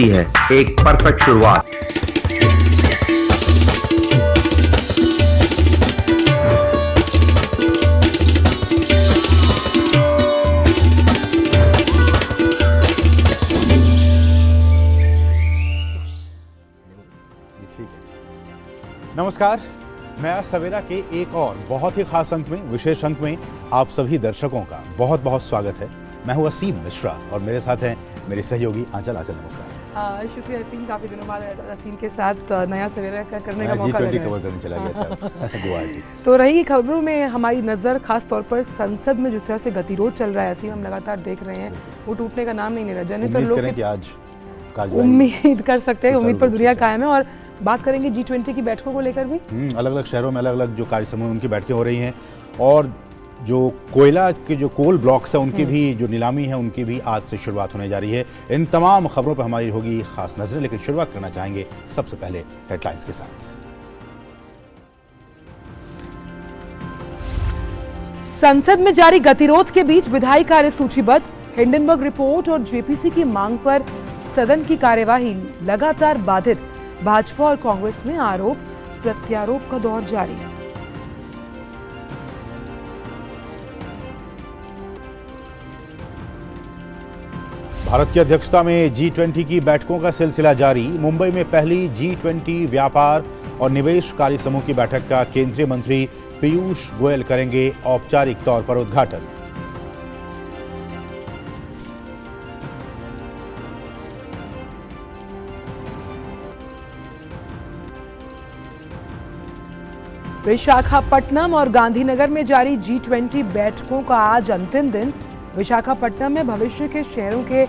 सकती है एक परफेक्ट शुरुआत। नमस्कार, नया सवेरा के एक और बहुत ही खास अंक में, विशेष अंक में आप सभी दर्शकों का बहुत बहुत स्वागत है। मैं हूं असीम मिश्रा और मेरे साथ हैं मेरे सहयोगी आंचल। नमस्कार। शुक्रिया असीम, काफ़ी दिनों बाद असीम के साथ नया सवेरा करने का मौका G20 कवर करने चला गया था गुवाहाटी। तो रही खबरों में हमारी नज़र खास तौर पर संसद में जिस तरह से गतिरोध चल रहा है असीम, हम लगातार देख रहे हैं, वो टूटने का नाम नहीं ले रहा। जनता लोग उम्मीद कर सकते हैं, उम्मीद पर दुनिया कायम है। और बात करेंगे G20 की बैठकों को लेकर भी। अलग अलग शहरों में अलग अलग जो कार्य समूह उनकी बैठकें हो रही हैं और जो कोयला के जो कोल ब्लॉक्स हैं उनकी भी जो नीलामी है उनकी भी आज से शुरुआत होने जा रही है। इन तमाम खबरों पर हमारी होगी खास नजरें, लेकिन शुरुआत करना चाहेंगे सबसे पहले हेडलाइंस के साथ। संसद में जारी गतिरोध के बीच विधायी कार्य सूचीबद्ध, हिंडनबर्ग रिपोर्ट और जेपीसी की मांग पर सदन की कार्यवाही लगातार बाधित। भाजपा और कांग्रेस में आरोप प्रत्यारोप का दौर जारी है। भारत की अध्यक्षता में G20 की बैठकों का सिलसिला जारी। मुंबई में पहली G20 व्यापार और निवेश कार्य समूह की बैठक का केंद्रीय मंत्री पीयूष गोयल करेंगे औपचारिक तौर पर उद्घाटन। विशाखापट्टनम और गांधीनगर में जारी G20 बैठकों का आज अंतिम दिन। विशाखापट्टनम में भविष्य के शहरों के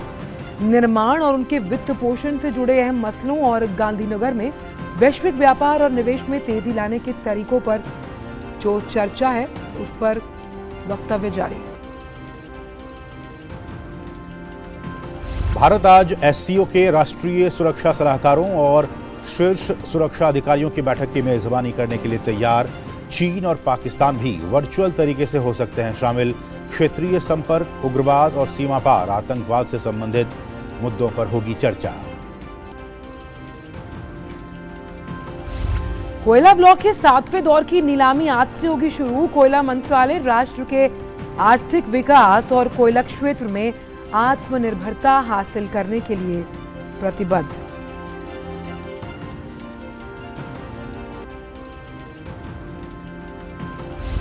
निर्माण और उनके वित्त पोषण से जुड़े अहम मसलों और गांधीनगर में वैश्विक व्यापार और निवेश में तेजी लाने के तरीकों पर जो चर्चा है उस पर वक्तव्य जारी। भारत आज SCO के राष्ट्रीय सुरक्षा सलाहकारों और शीर्ष सुरक्षा अधिकारियों की बैठक की मेजबानी करने के लिए तैयार। चीन और पाकिस्तान भी वर्चुअल तरीके से हो सकते हैं शामिल। क्षेत्रीय संपर्क, उग्रवाद और सीमा पार आतंकवाद से संबंधित मुद्दों पर होगी चर्चा। कोयला ब्लॉक के 7वें दौर की नीलामी आज से होगी शुरू। कोयला मंत्रालय राष्ट्र के आर्थिक विकास और कोयला क्षेत्र में आत्मनिर्भरता हासिल करने के लिए प्रतिबद्ध।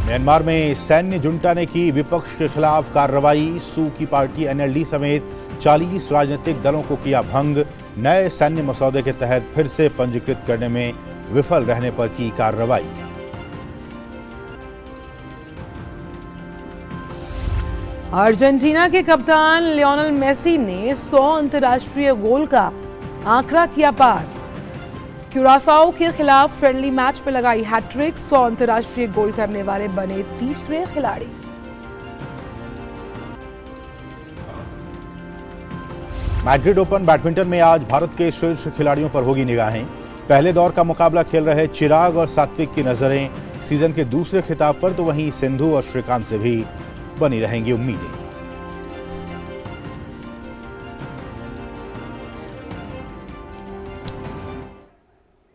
म्यांमार में सैन्य जुंटा ने की विपक्ष के खिलाफ कार्रवाई। सू की पार्टी NLD समेत 40 राजनीतिक दलों को किया भंग। नए सैन्य मसौदे के तहत फिर से पंजीकृत करने में विफल रहने पर की कार्रवाई। अर्जेंटीना के कप्तान लियोनेल मेसी ने 100 अंतर्राष्ट्रीय गोल का आंकड़ा किया पार। क्यूरासाओ के खिलाफ फ्रेंडली मैच में लगाई हैट्रिक। 100 अंतर्राष्ट्रीय गोल करने वाले बने तीसरे खिलाड़ी। मैड्रिड ओपन बैडमिंटन में आज भारत के शीर्ष खिलाड़ियों पर होगी निगाहें। पहले दौर का मुकाबला खेल रहे चिराग और सात्विक की नजरें सीजन के दूसरे खिताब पर, तो वहीं सिंधु और श्रीकांत से भी बनी रहेंगी उम्मीदें।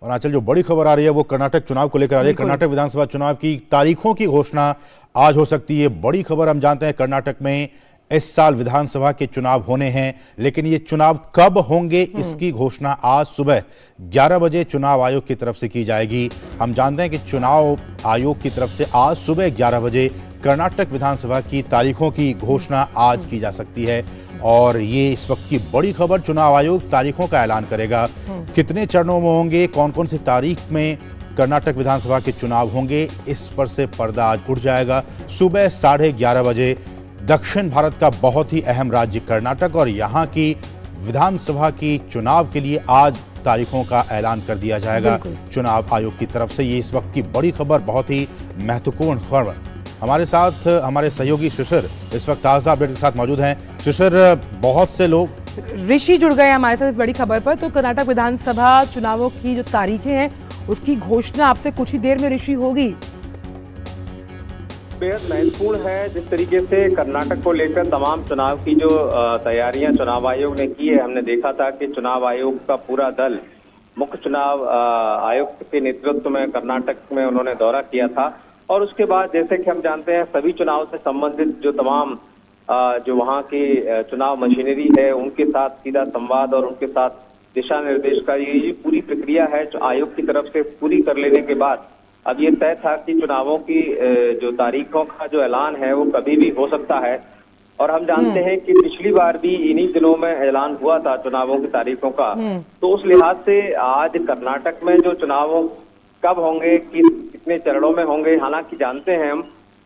और आंचल, जो बड़ी खबर आ रही है वो कर्नाटक चुनाव को लेकर आ रही है। कर्नाटक विधानसभा चुनाव की तारीखों की घोषणा आज हो सकती है। बड़ी खबर, हम जानते हैं कर्नाटक में इस साल विधानसभा के चुनाव होने हैं, लेकिन ये चुनाव कब होंगे इसकी घोषणा आज सुबह 11 बजे चुनाव आयोग की तरफ से की जाएगी। हम जानते हैं कि चुनाव आयोग की तरफ से आज सुबह 11 बजे कर्नाटक विधानसभा की तारीखों की घोषणा आज की जा सकती है। और ये इस वक्त की बड़ी खबर, चुनाव आयोग तारीखों का ऐलान करेगा। कितने चरणों में होंगे, कौन कौन सी तारीख में कर्नाटक विधानसभा के चुनाव होंगे, इस पर से पर्दा आज उठ जाएगा। सुबह 11:30 बजे दक्षिण भारत का बहुत ही अहम राज्य कर्नाटक और यहाँ की विधानसभा की चुनाव के लिए आज तारीखों का ऐलान कर दिया जाएगा चुनाव आयोग की तरफ से। ये इस वक्त की बड़ी खबर, बहुत ही महत्वपूर्ण खबर। हमारे साथ हमारे सहयोगी शिशिर इस वक्त ताज़ा अपडेट के साथ मौजूद हैं। शिशिर, बहुत से लोग ऋषि जुड़ गए हमारे साथ इस बड़ी खबर पर। तो कर्नाटक विधानसभा चुनावों की जो तारीखें हैं उसकी घोषणा आपसे कुछ ही देर में ऋषि होगी। बेहद महत्वपूर्ण है। जिस तरीके से कर्नाटक को लेकर तमाम चुनाव की जो तैयारियां चुनाव आयोग ने की है, हमने देखा था कि चुनाव आयोग का पूरा दल मुख्य चुनाव आयुक्त के नेतृत्व में कर्नाटक में उन्होंने दौरा किया था। और उसके बाद जैसे कि हम जानते हैं, सभी चुनाव से संबंधित जो तमाम जो वहाँ की चुनाव मशीनरी है, उनके साथ सीधा संवाद और उनके साथ दिशा निर्देश का ये पूरी प्रक्रिया है जो आयोग की तरफ से पूरी कर लेने के बाद अब ये तय था कि चुनावों की जो तारीखों का जो ऐलान है वो कभी भी हो सकता है। और हम जानते हैं कि पिछली बार भी इन्हीं दिनों में ऐलान हुआ था चुनावों की तारीखों का। तो उस लिहाज से आज कर्नाटक में जो चुनाव कब होंगे, कितने चरणों में होंगे, हालांकि जानते हैं हम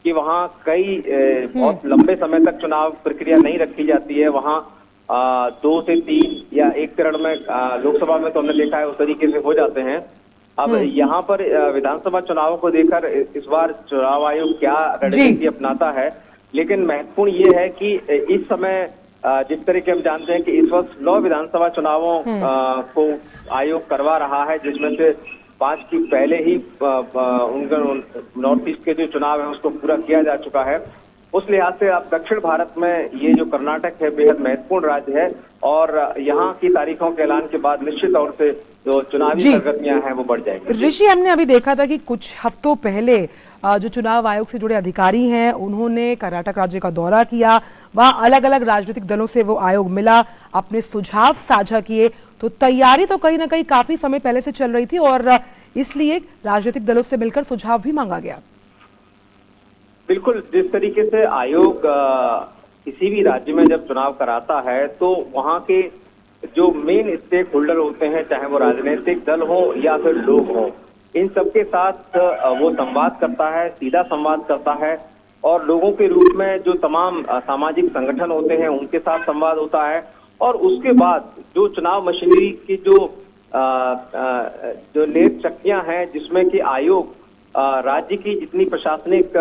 कि वहाँ कई बहुत लंबे समय तक चुनाव प्रक्रिया नहीं रखी जाती है। वहाँ 2 से 3 या 1 चरण में लोकसभा में तो हमने देखा है उस तरीके से हो जाते हैं। अब यहाँ पर विधानसभा चुनावों को देखकर इस बार चुनाव आयोग क्या रणनीति अपनाता है, लेकिन महत्वपूर्ण ये है कि इस समय जिस तरीके हम जानते हैं कि इस वक्त 9 विधानसभा चुनावों को आयोग करवा रहा है, जिसमें से 5 की पहले ही उनका नॉर्थ ईस्ट के जो चुनाव है उसको पूरा किया जा चुका है। उस लिहाज से अब दक्षिण भारत में ये जो कर्नाटक है बेहद महत्वपूर्ण राज्य है और यहाँ की तारीखों के ऐलान के बाद निश्चित तौर से जो चुनावी सरगर्मियां हैं वो बढ़ जाएंगी। ऋषि, हमने अभी देखा था कि कुछ हफ्तों पहले जो चुनाव आयोग से जुड़े अधिकारी हैं उन्होंने कर्नाटक राज्य का दौरा किया, वहाँ अलग अलग राजनीतिक दलों से वो आयोग मिला, अपने सुझाव साझा किए। तो तैयारी तो कहीं ना कहीं काफी समय पहले से चल रही थी और इसलिए राजनीतिक दलों से मिलकर सुझाव भी मांगा गया। बिल्कुल, जिस तरीके से आयोग किसी भी राज्य में जब चुनाव कराता है तो वहाँ के जो मेन स्टेक होल्डर होते हैं, चाहे वो राजनीतिक दल हो या फिर लोग हो, इन सबके साथ वो संवाद करता है, सीधा संवाद करता है। और लोगों के रूप में जो तमाम सामाजिक संगठन होते हैं उनके साथ संवाद होता है। और उसके बाद जो चुनाव मशीनरी की जो नेत शक्तियां हैं, जिसमें कि आयोग राज्य की जितनी प्रशासनिक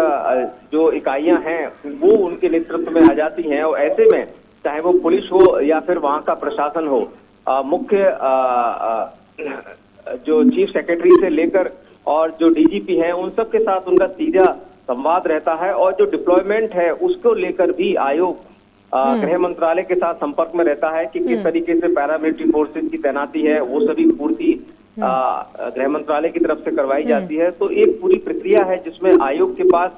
जो इकाइयां हैं वो उनके नेतृत्व में आ जाती हैं। और ऐसे में चाहे वो पुलिस हो या फिर वहाँ का प्रशासन हो, मुख्य जो चीफ सेक्रेटरी से लेकर और जो डीजीपी हैं उन सब के साथ उनका सीधा संवाद रहता है। और जो डिप्लॉयमेंट है उसको लेकर भी आयोग गृह मंत्रालय के साथ संपर्क में रहता है कि किस तरीके से पैरामिलिट्री फोर्सेज की तैनाती है वो सभी पूर्ति गृह मंत्रालय की तरफ से करवाई जाती है। तो एक पूरी प्रक्रिया है जिसमें आयोग के पास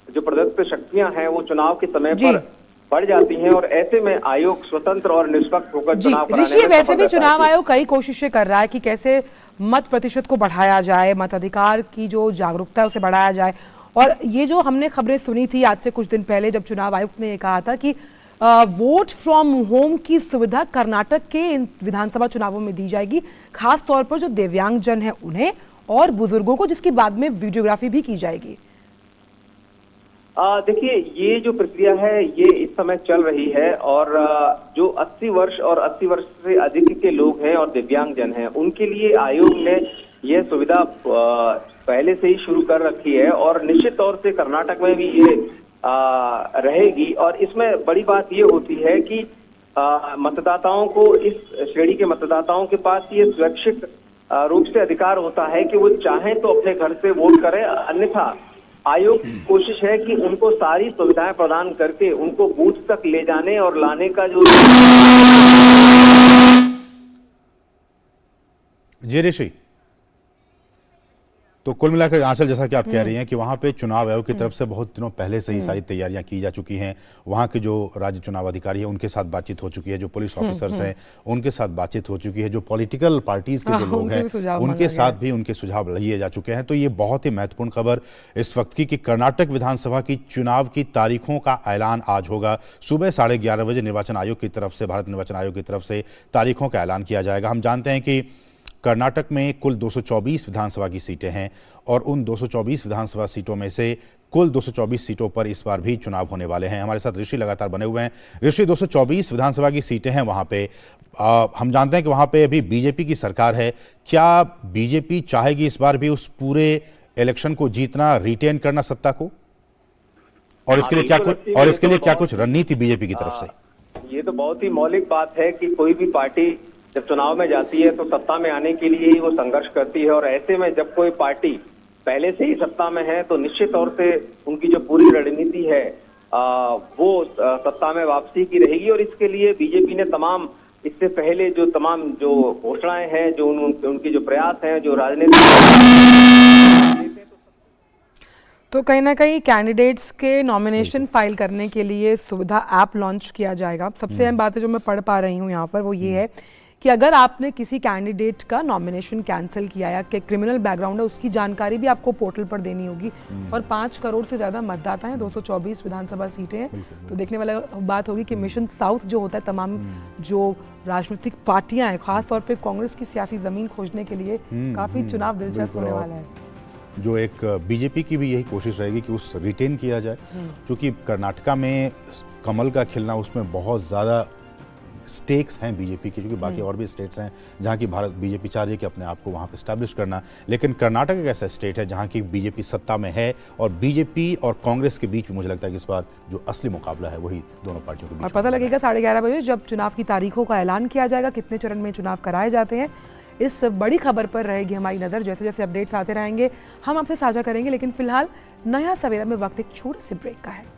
जो प्रदत्त शक्तियां हैं वो चुनाव के समय पर बढ़ जाती हैं और ऐसे में आयोग स्वतंत्र और निष्पक्ष होकर चुनाव कराने में वैसे भी चुनाव आयोग कई कोशिशें कर रहा है कि कैसे मत प्रतिशत को बढ़ाया जाए, मताधिकार की जो जागरूकता है उसे बढ़ाया जाए। और ये जो हमने खबरें सुनी थी आज से कुछ दिन पहले जब चुनाव आयुक्त ने कहा था कि वोट फ्रॉम होम की सुविधा कर्नाटक के इन विधानसभा चुनावों में दी जाएगी, खास तौर पर जो दिव्यांगजन है उन्हें और बुजुर्गों को, जिसकी बाद में वीडियोग्राफी भी की जाएगी। देखिए, ये जो प्रक्रिया है ये इस समय चल रही है और जो 80 वर्ष और 80 वर्ष से अधिक के लोग हैं और दिव्यांगजन हैं उनके लिए आयोग ने यह सुविधा पहले से ही शुरू कर रखी है और निश्चित तौर से कर्नाटक में भी ये रहेगी। और इसमें बड़ी बात ये होती है कि मतदाताओं को, इस श्रेणी के मतदाताओं के पास ये स्वैच्छिक रूप से अधिकार होता है कि वो चाहें तो अपने घर से वोट करें, अन्यथा आयोग की कोशिश है कि उनको सारी सुविधाएं प्रदान करके उनको बूथ तक ले जाने और लाने का जो जी ऋषि, तो कुल मिलाकर आंचल जैसा कि आप कह रही हैं कि वहाँ पे चुनाव आयोग की तरफ से बहुत दिनों पहले से ही सारी तैयारियां की जा चुकी हैं। वहाँ के जो राज्य चुनाव अधिकारी हैं उनके साथ बातचीत हो चुकी है, जो पुलिस ऑफिसर्स हैं उनके साथ बातचीत हो चुकी है, जो पॉलिटिकल पार्टीज के जो लोग हैं उनके साथ भी उनके सुझाव लिए जा चुके हैं। तो ये बहुत ही महत्वपूर्ण खबर इस वक्त की कि कर्नाटक विधानसभा की चुनाव की तारीखों का ऐलान आज होगा। सुबह 11:30 बजे निर्वाचन आयोग की तरफ से, भारत निर्वाचन आयोग की तरफ से तारीखों का ऐलान किया जाएगा। हम जानते हैं कि कर्नाटक में कुल 224 विधानसभा की सीटें हैं और उन 224 विधानसभा सीटों में से कुल 224 सीटों पर इस बार भी चुनाव होने वाले हैं। हमारे साथ ऋषि लगातार बने हुए हैं। ऋषि, 224 विधानसभा की सीटें हैं वहाँ पे, हम जानते हैं कि वहाँ पे अभी बीजेपी की सरकार है। क्या बीजेपी चाहेगी इस बार भी उस पूरे इलेक्शन को जीतना, रिटेन करना सत्ता को, और इसके लिए क्या कुछ रणनीति बीजेपी की तरफ से? ये तो बहुत ही मौलिक बात है कि कोई भी पार्टी जब चुनाव में जाती है तो सत्ता में आने के लिए ही वो संघर्ष करती है और ऐसे में जब कोई पार्टी पहले से ही सत्ता में है तो निश्चित तौर से उनकी जो पूरी रणनीति है वो सत्ता में वापसी की रहेगी। और इसके लिए बीजेपी ने तमाम इससे पहले जो तमाम जो घोषणाएं हैं, जो उनके जो प्रयास हैं, जो राजनीतिक, तो कहीं ना कहीं कैंडिडेट्स के नॉमिनेशन फाइल करने के लिए सुविधा ऐप लॉन्च किया जाएगा। सबसे अहम बात है जो मैं पढ़ पा रही हूँ यहाँ पर वो ये है कि अगर आपने किसी कैंडिडेट का नॉमिनेशन कैंसिल किया या कि क्रिमिनल बैकग्राउंड है, उसकी जानकारी भी आपको पोर्टल पर देनी होगी। और 5 करोड़ से ज़्यादा मतदाता हैं, 224 विधानसभा सीटें हैं। तो देखने वाला बात होगी कि मिशन साउथ जो होता है, तमाम जो राजनीतिक पार्टियां हैं, खासतौर पे कांग्रेस की सियासी ज़मीन खोजने के लिए काफ़ी चुनाव दिलचस्प होने वाला है। जो एक बीजेपी की भी यही कोशिश रहेगी कि उस रिटेन किया जाए, क्योंकि कर्नाटका में कमल का खिलना, उसमें बहुत ज़्यादा स्टेक्स हैं बीजेपी के, क्योंकि बाकी और भी स्टेट्स हैं जहां की भारत बीजेपी चाह रही है कि अपने आप को वहां पे स्टैब्लिश करना। लेकिन कर्नाटक एक ऐसा स्टेट है जहां की बीजेपी सत्ता में है, और बीजेपी और कांग्रेस के बीच में मुझे लगता है कि इस बार जो असली मुकाबला है वही दोनों पार्टियों के बीच। और पता लगेगा 11:30 बजे जब चुनाव की तारीखों का ऐलान किया जाएगा, कितने चरण में चुनाव कराए जाते हैं। इस बड़ी खबर पर रहेगी हमारी नज़र। जैसे जैसे अपडेट्स आते रहेंगे हम आपसे साझा करेंगे, लेकिन फिलहाल नया सवेरा में वक्त एक छोटे से ब्रेक का है।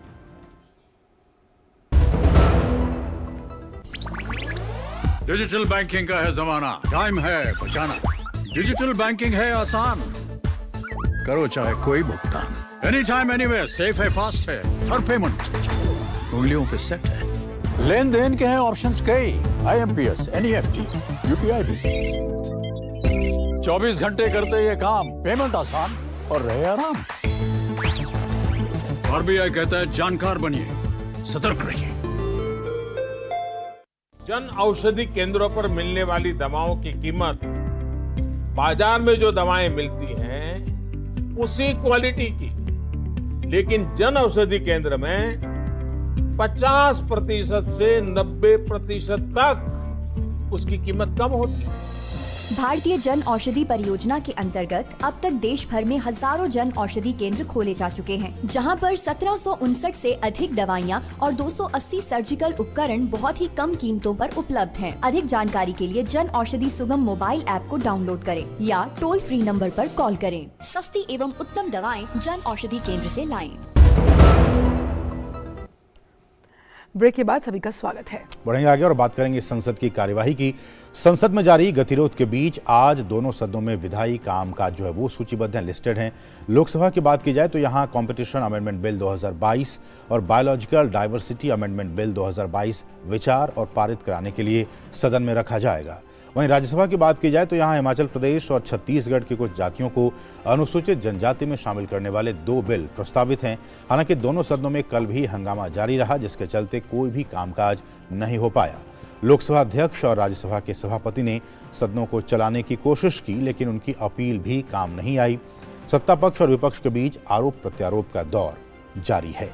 डिजिटल बैंकिंग का है जमाना, टाइम है बचाना। डिजिटल बैंकिंग है आसान, करो चाहे कोई भुगतान, एनी टाइम एनीवेयर, सेफ है, फास्ट है, हर पेमेंट उंगलियों पे सेट है। लेन देन के हैं ऑप्शंस कई, IMPS, NEFT, UPI भी। 24 घंटे करते ये काम, पेमेंट आसान और रहे आराम। RBI कहता है जानकार बनिए, सतर्क रहिए। जन औषधि केंद्रों पर मिलने वाली दवाओं की कीमत बाजार में जो दवाएं मिलती हैं उसी क्वालिटी की, लेकिन जन औषधि केंद्र में 50% से 90% तक उसकी कीमत कम होती है। भारतीय जन औषधि परियोजना के अंतर्गत अब तक देश भर में हजारों जन औषधि केंद्र खोले जा चुके हैं, जहां पर 1759 से अधिक दवाइयां और 280 सर्जिकल उपकरण बहुत ही कम कीमतों पर उपलब्ध हैं। अधिक जानकारी के लिए जन औषधि सुगम मोबाइल ऐप को डाउनलोड करें या टोल फ्री नंबर पर कॉल करें। सस्ती एवं उत्तम दवाएं जन औषधि केंद्र से लाएं। ब्रेक के बाद सभी का स्वागत है। बढ़ेंगे आगे और बात करेंगे संसद की कार्यवाही की। संसद में जारी गतिरोध के बीच आज दोनों सदनों में विधायी कामकाज जो है वो सूचीबद्ध हैं, लिस्टेड हैं। लोकसभा की बात की जाए तो यहाँ कॉम्पिटिशन अमेंडमेंट बिल 2022 और बायोलॉजिकल डाइवर्सिटी अमेंडमेंट बिल 2022 विचार और पारित कराने के लिए सदन में रखा जाएगा। वहीं राज्यसभा की बात की जाए तो यहाँ हिमाचल प्रदेश और छत्तीसगढ़ की कुछ जातियों को अनुसूचित जनजाति में शामिल करने वाले 2 बिल प्रस्तावित हैं। हालांकि दोनों सदनों में कल भी हंगामा जारी रहा, जिसके चलते कोई भी कामकाज नहीं हो पाया। लोकसभा अध्यक्ष और राज्यसभा के सभापति ने सदनों को चलाने की कोशिश की, लेकिन उनकी अपील भी काम नहीं आई। सत्ता पक्ष और विपक्ष के बीच आरोप प्रत्यारोप का दौर जारी है।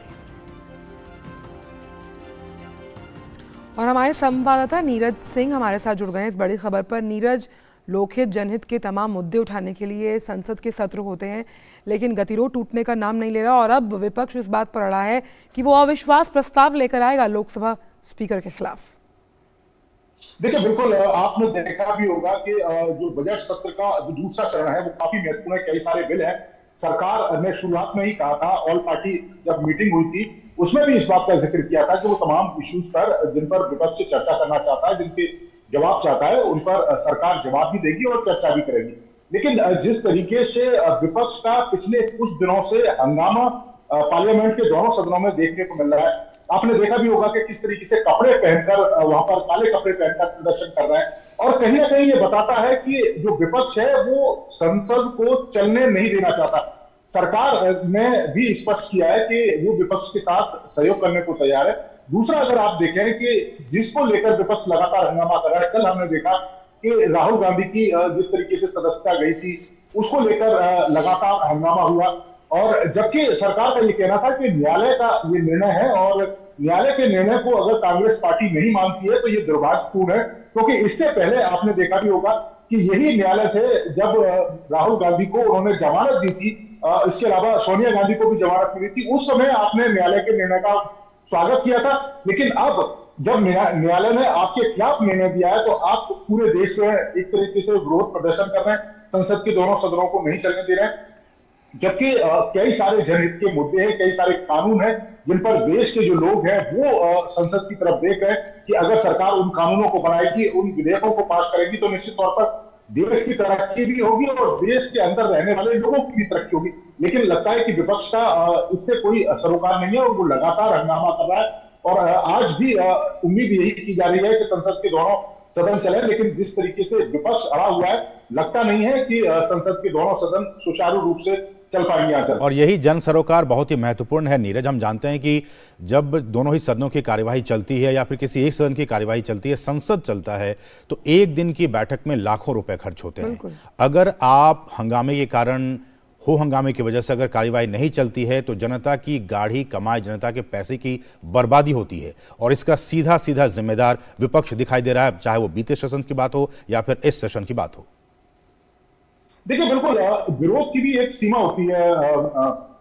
और हमारे संवाददाता नीरज सिंह हमारे साथ जुड़ गए हैं इस बड़ी खबर पर। नीरज, लोकहित जनहित के तमाम मुद्दे उठाने के लिए संसद के सत्र होते हैं, लेकिन गतिरोध टूटने का नाम नहीं ले रहा और अब विपक्ष इस बात पर अड़ा है कि वो अविश्वास प्रस्ताव लेकर आएगा लोकसभा स्पीकर के खिलाफ। देखिए, बिल्कुल आपने देखा भी होगा कि जो बजट सत्र का जो दूसरा चरण है वो काफी महत्वपूर्ण है। कई सारे बिल हैं। सरकार ने शुरुआत में ही कहा था, ऑल पार्टी जब मीटिंग हुई थी उसमें भी इस बात का जिक्र किया था कि वो तमाम इश्यूज पर जिन पर विपक्ष चर्चा करना चाहता है, जिनके जवाब चाहता है, उन पर सरकार जवाब भी देगी और चर्चा भी करेगी। लेकिन जिस तरीके से विपक्ष का पिछले कुछ दिनों से हंगामा पार्लियामेंट के दोनों सदनों में देखने को मिल रहा है, आपने देखा भी होगा कि किस तरीके से कपड़े पहनकर वहां पर काले कपड़े पहनकर प्रदर्शन कर रहे हैं। और कहीं ना कहीं ये बताता है कि जो विपक्ष है वो संसद को चलने नहीं देना चाहता। सरकार ने भी स्पष्ट किया है कि वो विपक्ष के साथ सहयोग करने को तैयार है। दूसरा, अगर आप देखें कि जिसको लेकर विपक्ष लगातार हंगामा कर रहा है, कल हमने देखा कि राहुल गांधी की जिस तरीके से सदस्यता गई थी उसको लेकर लगातार हंगामा हुआ। और जबकि सरकार का ये कहना था कि न्यायालय का ये निर्णय है और न्यायालय के निर्णय को अगर कांग्रेस पार्टी नहीं मानती है तो ये दुर्भाग्यपूर्ण है, क्योंकि इससे पहले आपने देखा भी होगा कि यही न्यायालय थे जब राहुल गांधी को उन्होंने जमानत दी थी। इसके अलावा सोनिया गांधी को भी जमानत मिली थी। उस समय आपने न्यायालय के निर्णय का स्वागत किया था, लेकिन अब जब न्यायालय ने आपके खिलाफ निर्णय दिया है तो आप पूरे देश में एक तरीके से विरोध प्रदर्शन कर रहे हैं, संसद के दोनों सदनों को नहीं चलने दे रहे हैं। जबकि कई सारे जनहित के मुद्दे हैं, कई सारे कानून हैं जिन पर देश के जो लोग हैं वो संसद की तरफ देख रहे हैं कि अगर सरकार उन कानूनों को बनाएगी, उन विधेयकों को पास करेगी तो निश्चित तौर पर देश की तरक्की भी होगी और देश के अंदर रहने वाले लोगों की भी तरक्की होगी। लेकिन लगता है कि विपक्ष का इससे कोई सरोकार नहीं है और वो लगातार हंगामा कर रहा है और आज भी उम्मीद यही की जा रही है कि संसद के दोनों सदन चले, लेकिन जिस तरीके से विपक्ष अड़ा हुआ है लगता नहीं है कि संसद के दोनों सदन सुचारू रूप से चल पाएंगे आचरण। और यही जन सरोकार बहुत ही महत्वपूर्ण है नीरज। हम जानते हैं कि जब दोनों ही सदनों की कार्यवाही चलती है या फिर किसी एक सदन की कार्यवाही चलती है, संसद चलता है, तो एक दिन की बैठक में लाखों रुपए खर्च होते हैं। अगर आप हंगामे के कारण हंगामे की वजह से अगर कार्यवाही नहीं चलती है तो जनता की गाढ़ी कमाई, जनता के पैसे की बर्बादी होती है और इसका सीधा सीधा जिम्मेदार विपक्ष दिखाई दे रहा है, चाहे वो बीते सेशन की बात हो या फिर इस सेशन की बात हो। देखिए बिल्कुल विरोध की भी एक सीमा होती है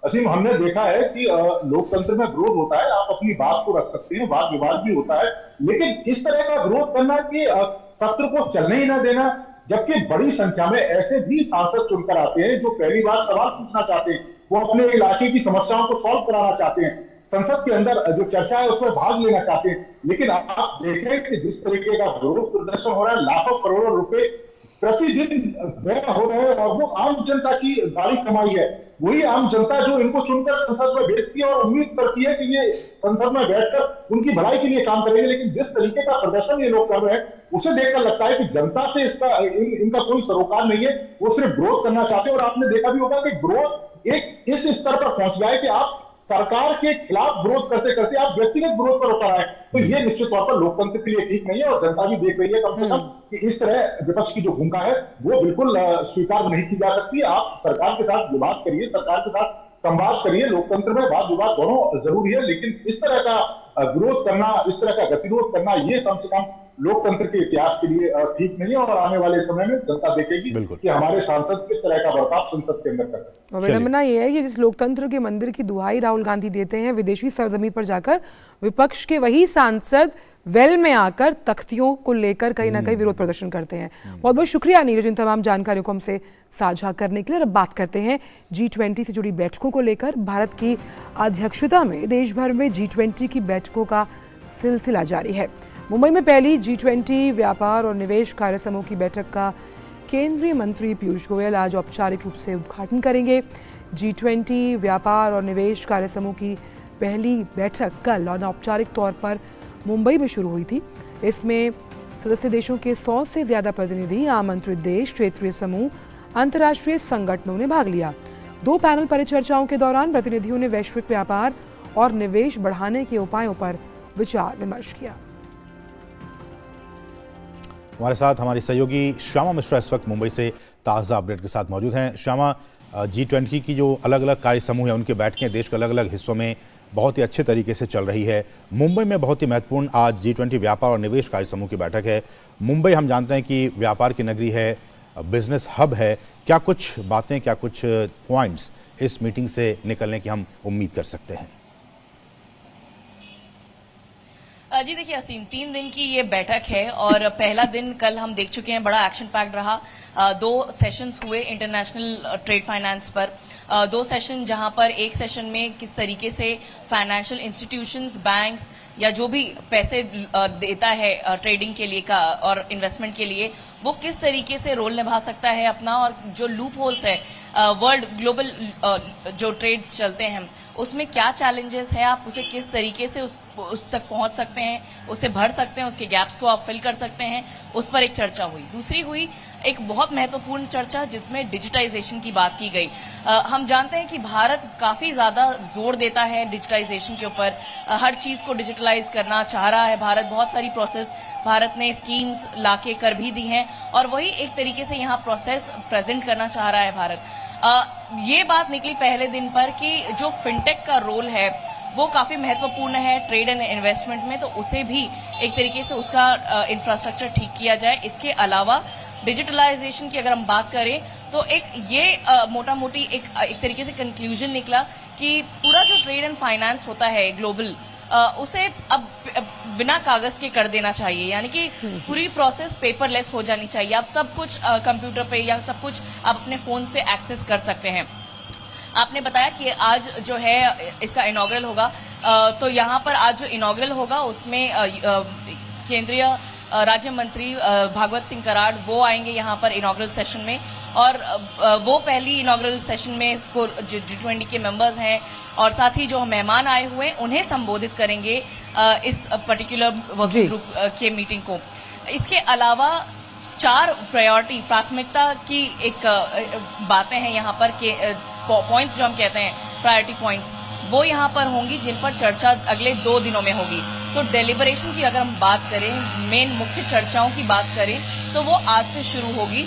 असीम। हमने देखा है कि लोकतंत्र में विरोध होता है, आप अपनी बात को रख सकते हैं, वाद विवाद भी होता है, लेकिन इस तरह का विरोध करना कि सत्र को चलने ही ना देना, जबकि बड़ी संख्या में ऐसे भी सांसद चुनकर आते हैं जो पहली बार सवाल पूछना चाहते हैं, वो अपने इलाके की समस्याओं को सॉल्व कराना चाहते हैं, संसद के अंदर जो चर्चा है उसमें भाग लेना चाहते हैं। लेकिन आप देखें कि जिस तरीके का विरोध प्रदर्शन हो रहा है, लाखों करोड़ों रुपए प्रतिदिन व्यय हो रहे हैं और वो आम जनता की गाढ़ी कमाई है। वही आम जनता जो इनको चुनकर संसद में भेजती है और उम्मीद करती है कि ये संसद में बैठकर उनकी भलाई के लिए काम करेंगे, लेकिन जिस तरीके का प्रदर्शन ये लोग कर रहे हैं उसे देखकर लगता है कि जनता से इनका कोई सरोकार नहीं है, वो सिर्फ विरोध करना चाहते हैं। और आपने देखा भी होगा कि विरोध एक इस स्तर पर पहुंच गया है कि आप सरकार के खिलाफ विरोध करते करते आप व्यक्तिगत विरोध पर उतर आए, तो ये निश्चित तौर पर लोकतंत्र के लिए ठीक नहीं है और जनता भी देख रही है कम से कम कि इस तरह विपक्ष की जो भूमिका है वो बिल्कुल स्वीकार नहीं की जा सकती। आप सरकार के साथ विवाद करिए, सरकार के साथ संवाद करिए, लोकतंत्र में वाद विवाद दोनों जरूरी है, लेकिन इस तरह का विरोध करना, इस तरह का गतिरोध करना, ये कम से कम लोकतंत्र के इतिहास के लिए ठीक नहीं है और आने वाले समय में जनता देखेगी कि हमारे सांसद किस तरह का बर्ताव संसद के अंदर करते हैं। और विडंबना यह है कि जिस लोकतंत्र के मंदिर की दुहाई राहुल गांधी देते हैं, विदेशी सरजमी पर जाकर विपक्ष के वही सांसद वेल में आकर तख्तियों को लेकर कहीं ना कहीं विरोध प्रदर्शन करते हैं। बहुत बहुत शुक्रिया नीरज इन तमाम जानकारियों को हमसे साझा करने के लिए। अब बात करते हैं G20 से जुड़ी बैठकों को लेकर। भारत की अध्यक्षता में देश भर में G20 की बैठकों का सिलसिला जारी है। मुंबई में पहली G20 व्यापार और निवेश कार्य समूह की बैठक का केंद्रीय मंत्री पीयूष गोयल आज औपचारिक रूप से उद्घाटन करेंगे। G20 व्यापार और निवेश कार्य समूह की पहली बैठक कल अनौपचारिक तौर पर मुंबई में शुरू हुई थी। इसमें सदस्य देशों के 100 से ज्यादा प्रतिनिधि, आमंत्रित देश, क्षेत्रीय समूह, अंतर्राष्ट्रीय संगठनों ने भाग लिया। 2 पैनल परिचर्चाओं के दौरान प्रतिनिधियों ने वैश्विक व्यापार और निवेश बढ़ाने के उपायों पर विचार विमर्श किया। हमारे साथ हमारी सहयोगी श्यामा मिश्रा इस वक्त मुंबई से ताज़ा अपडेट के साथ मौजूद हैं। श्यामा, G20 की जो अलग अलग कार्य समूह है उनके बैठकें देश के अलग अलग हिस्सों में बहुत ही अच्छे तरीके से चल रही है। मुंबई में बहुत ही महत्वपूर्ण आज G20 व्यापार और निवेश कार्य समूह की बैठक है। मुंबई हम जानते हैं कि व्यापार की नगरी है, बिजनेस हब है। क्या कुछ बातें, क्या कुछ पॉइंट्स इस मीटिंग से निकलने की हम उम्मीद कर सकते हैं? जी देखिए असीम, 3 दिन की ये बैठक है और पहला दिन कल हम देख चुके हैं, बड़ा एक्शन पैक्ड रहा। 2 सेशंस हुए इंटरनेशनल ट्रेड फाइनेंस पर। 2 सेशन जहां पर एक सेशन में किस तरीके से फाइनेंशियल इंस्टीट्यूशंस, बैंक्स या जो भी पैसे देता है ट्रेडिंग के लिए का और इन्वेस्टमेंट के लिए, वो किस तरीके से रोल निभा सकता है अपना, और जो लूप होल्स है वर्ल्ड ग्लोबल जो ट्रेड्स चलते हैं उसमें क्या चैलेंजेस है, आप उसे किस तरीके से उस तक पहुंच सकते हैं, उसे भर सकते हैं, उसके गैप्स को आप फिल कर सकते हैं, उस पर एक चर्चा हुई। दूसरी हुई एक बहुत महत्वपूर्ण चर्चा जिसमें डिजिटाइजेशन की बात की गई। हम जानते हैं कि भारत काफी ज्यादा जोर देता है डिजिटाइजेशन के ऊपर, हर चीज को डिजिटलाइज करना चाह रहा है भारत। बहुत सारी प्रोसेस भारत ने स्कीम्स लाके कर भी दी हैं और वही एक तरीके से यहाँ प्रोसेस प्रेजेंट करना चाह रहा है भारत। ये बात निकली पहले दिन पर कि जो फिनटेक का रोल है वो काफी महत्वपूर्ण है ट्रेड एंड इन्वेस्टमेंट में, तो उसे भी एक तरीके से उसका इंफ्रास्ट्रक्चर ठीक किया जाए। इसके अलावा डिजिटलाइजेशन की अगर हम बात करें तो एक ये मोटा मोटी एक तरीके से कंक्लूजन निकला कि पूरा जो ट्रेड एंड फाइनेंस होता है ग्लोबल, उसे अब बिना कागज के कर देना चाहिए, यानी कि पूरी प्रोसेस पेपरलेस हो जानी चाहिए। आप सब कुछ कंप्यूटर पे या सब कुछ आप अपने फोन से एक्सेस कर सकते हैं। आपने बताया कि आज जो है इसका इनॉग्रल होगा, तो यहाँ पर आज जो इनॉग्रल होगा उसमें केंद्रीय राज्य मंत्री भागवत सिंह कराड़ वो आएंगे यहाँ पर इनॉग्रल सेशन में, और वो पहली इनॉग्रल सेशन में इसको G20 के मेंबर्स हैं और साथ ही जो मेहमान आए हुए हैं उन्हें संबोधित करेंगे इस पर्टिकुलर वर्किंग ग्रुप के मीटिंग को। इसके अलावा 4 प्राथमिकता की एक बातें हैं यहाँ पर के पॉइंट्स जो हम कहते हैं प्रायोरिटी पॉइंट्स, वो यहाँ पर होंगी जिन पर चर्चा अगले 2 दिनों में होगी। तो डेलिबरेशन की अगर हम बात करें, मेन मुख्य चर्चाओं की बात करें तो वो आज से शुरू होगी,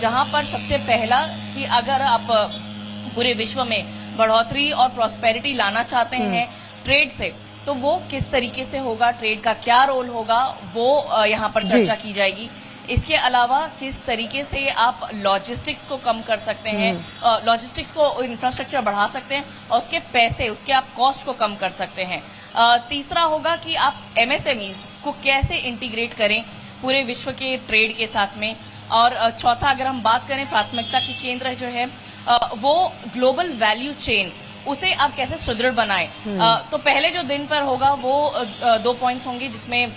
जहां पर सबसे पहला कि अगर आप पूरे विश्व में बढ़ोतरी और प्रॉस्पेरिटी लाना चाहते हैं ट्रेड से, तो वो किस तरीके से होगा, ट्रेड का क्या रोल होगा, वो यहाँ पर चर्चा की जाएगी। इसके अलावा किस तरीके से आप लॉजिस्टिक्स को कम कर सकते हैं, लॉजिस्टिक्स को इंफ्रास्ट्रक्चर बढ़ा सकते हैं और उसके पैसे, उसके आप कॉस्ट को कम कर सकते हैं। तीसरा होगा कि आप एमएसएमईज को कैसे इंटीग्रेट करें पूरे विश्व के ट्रेड के साथ में। और चौथा अगर हम बात करें प्राथमिकता की केंद्र जो है वो ग्लोबल वैल्यू चेन, उसे आप कैसे सुदृढ़ बनाएं। तो पहले जो दिन पर होगा वो 2 पॉइंट्स होंगे जिसमें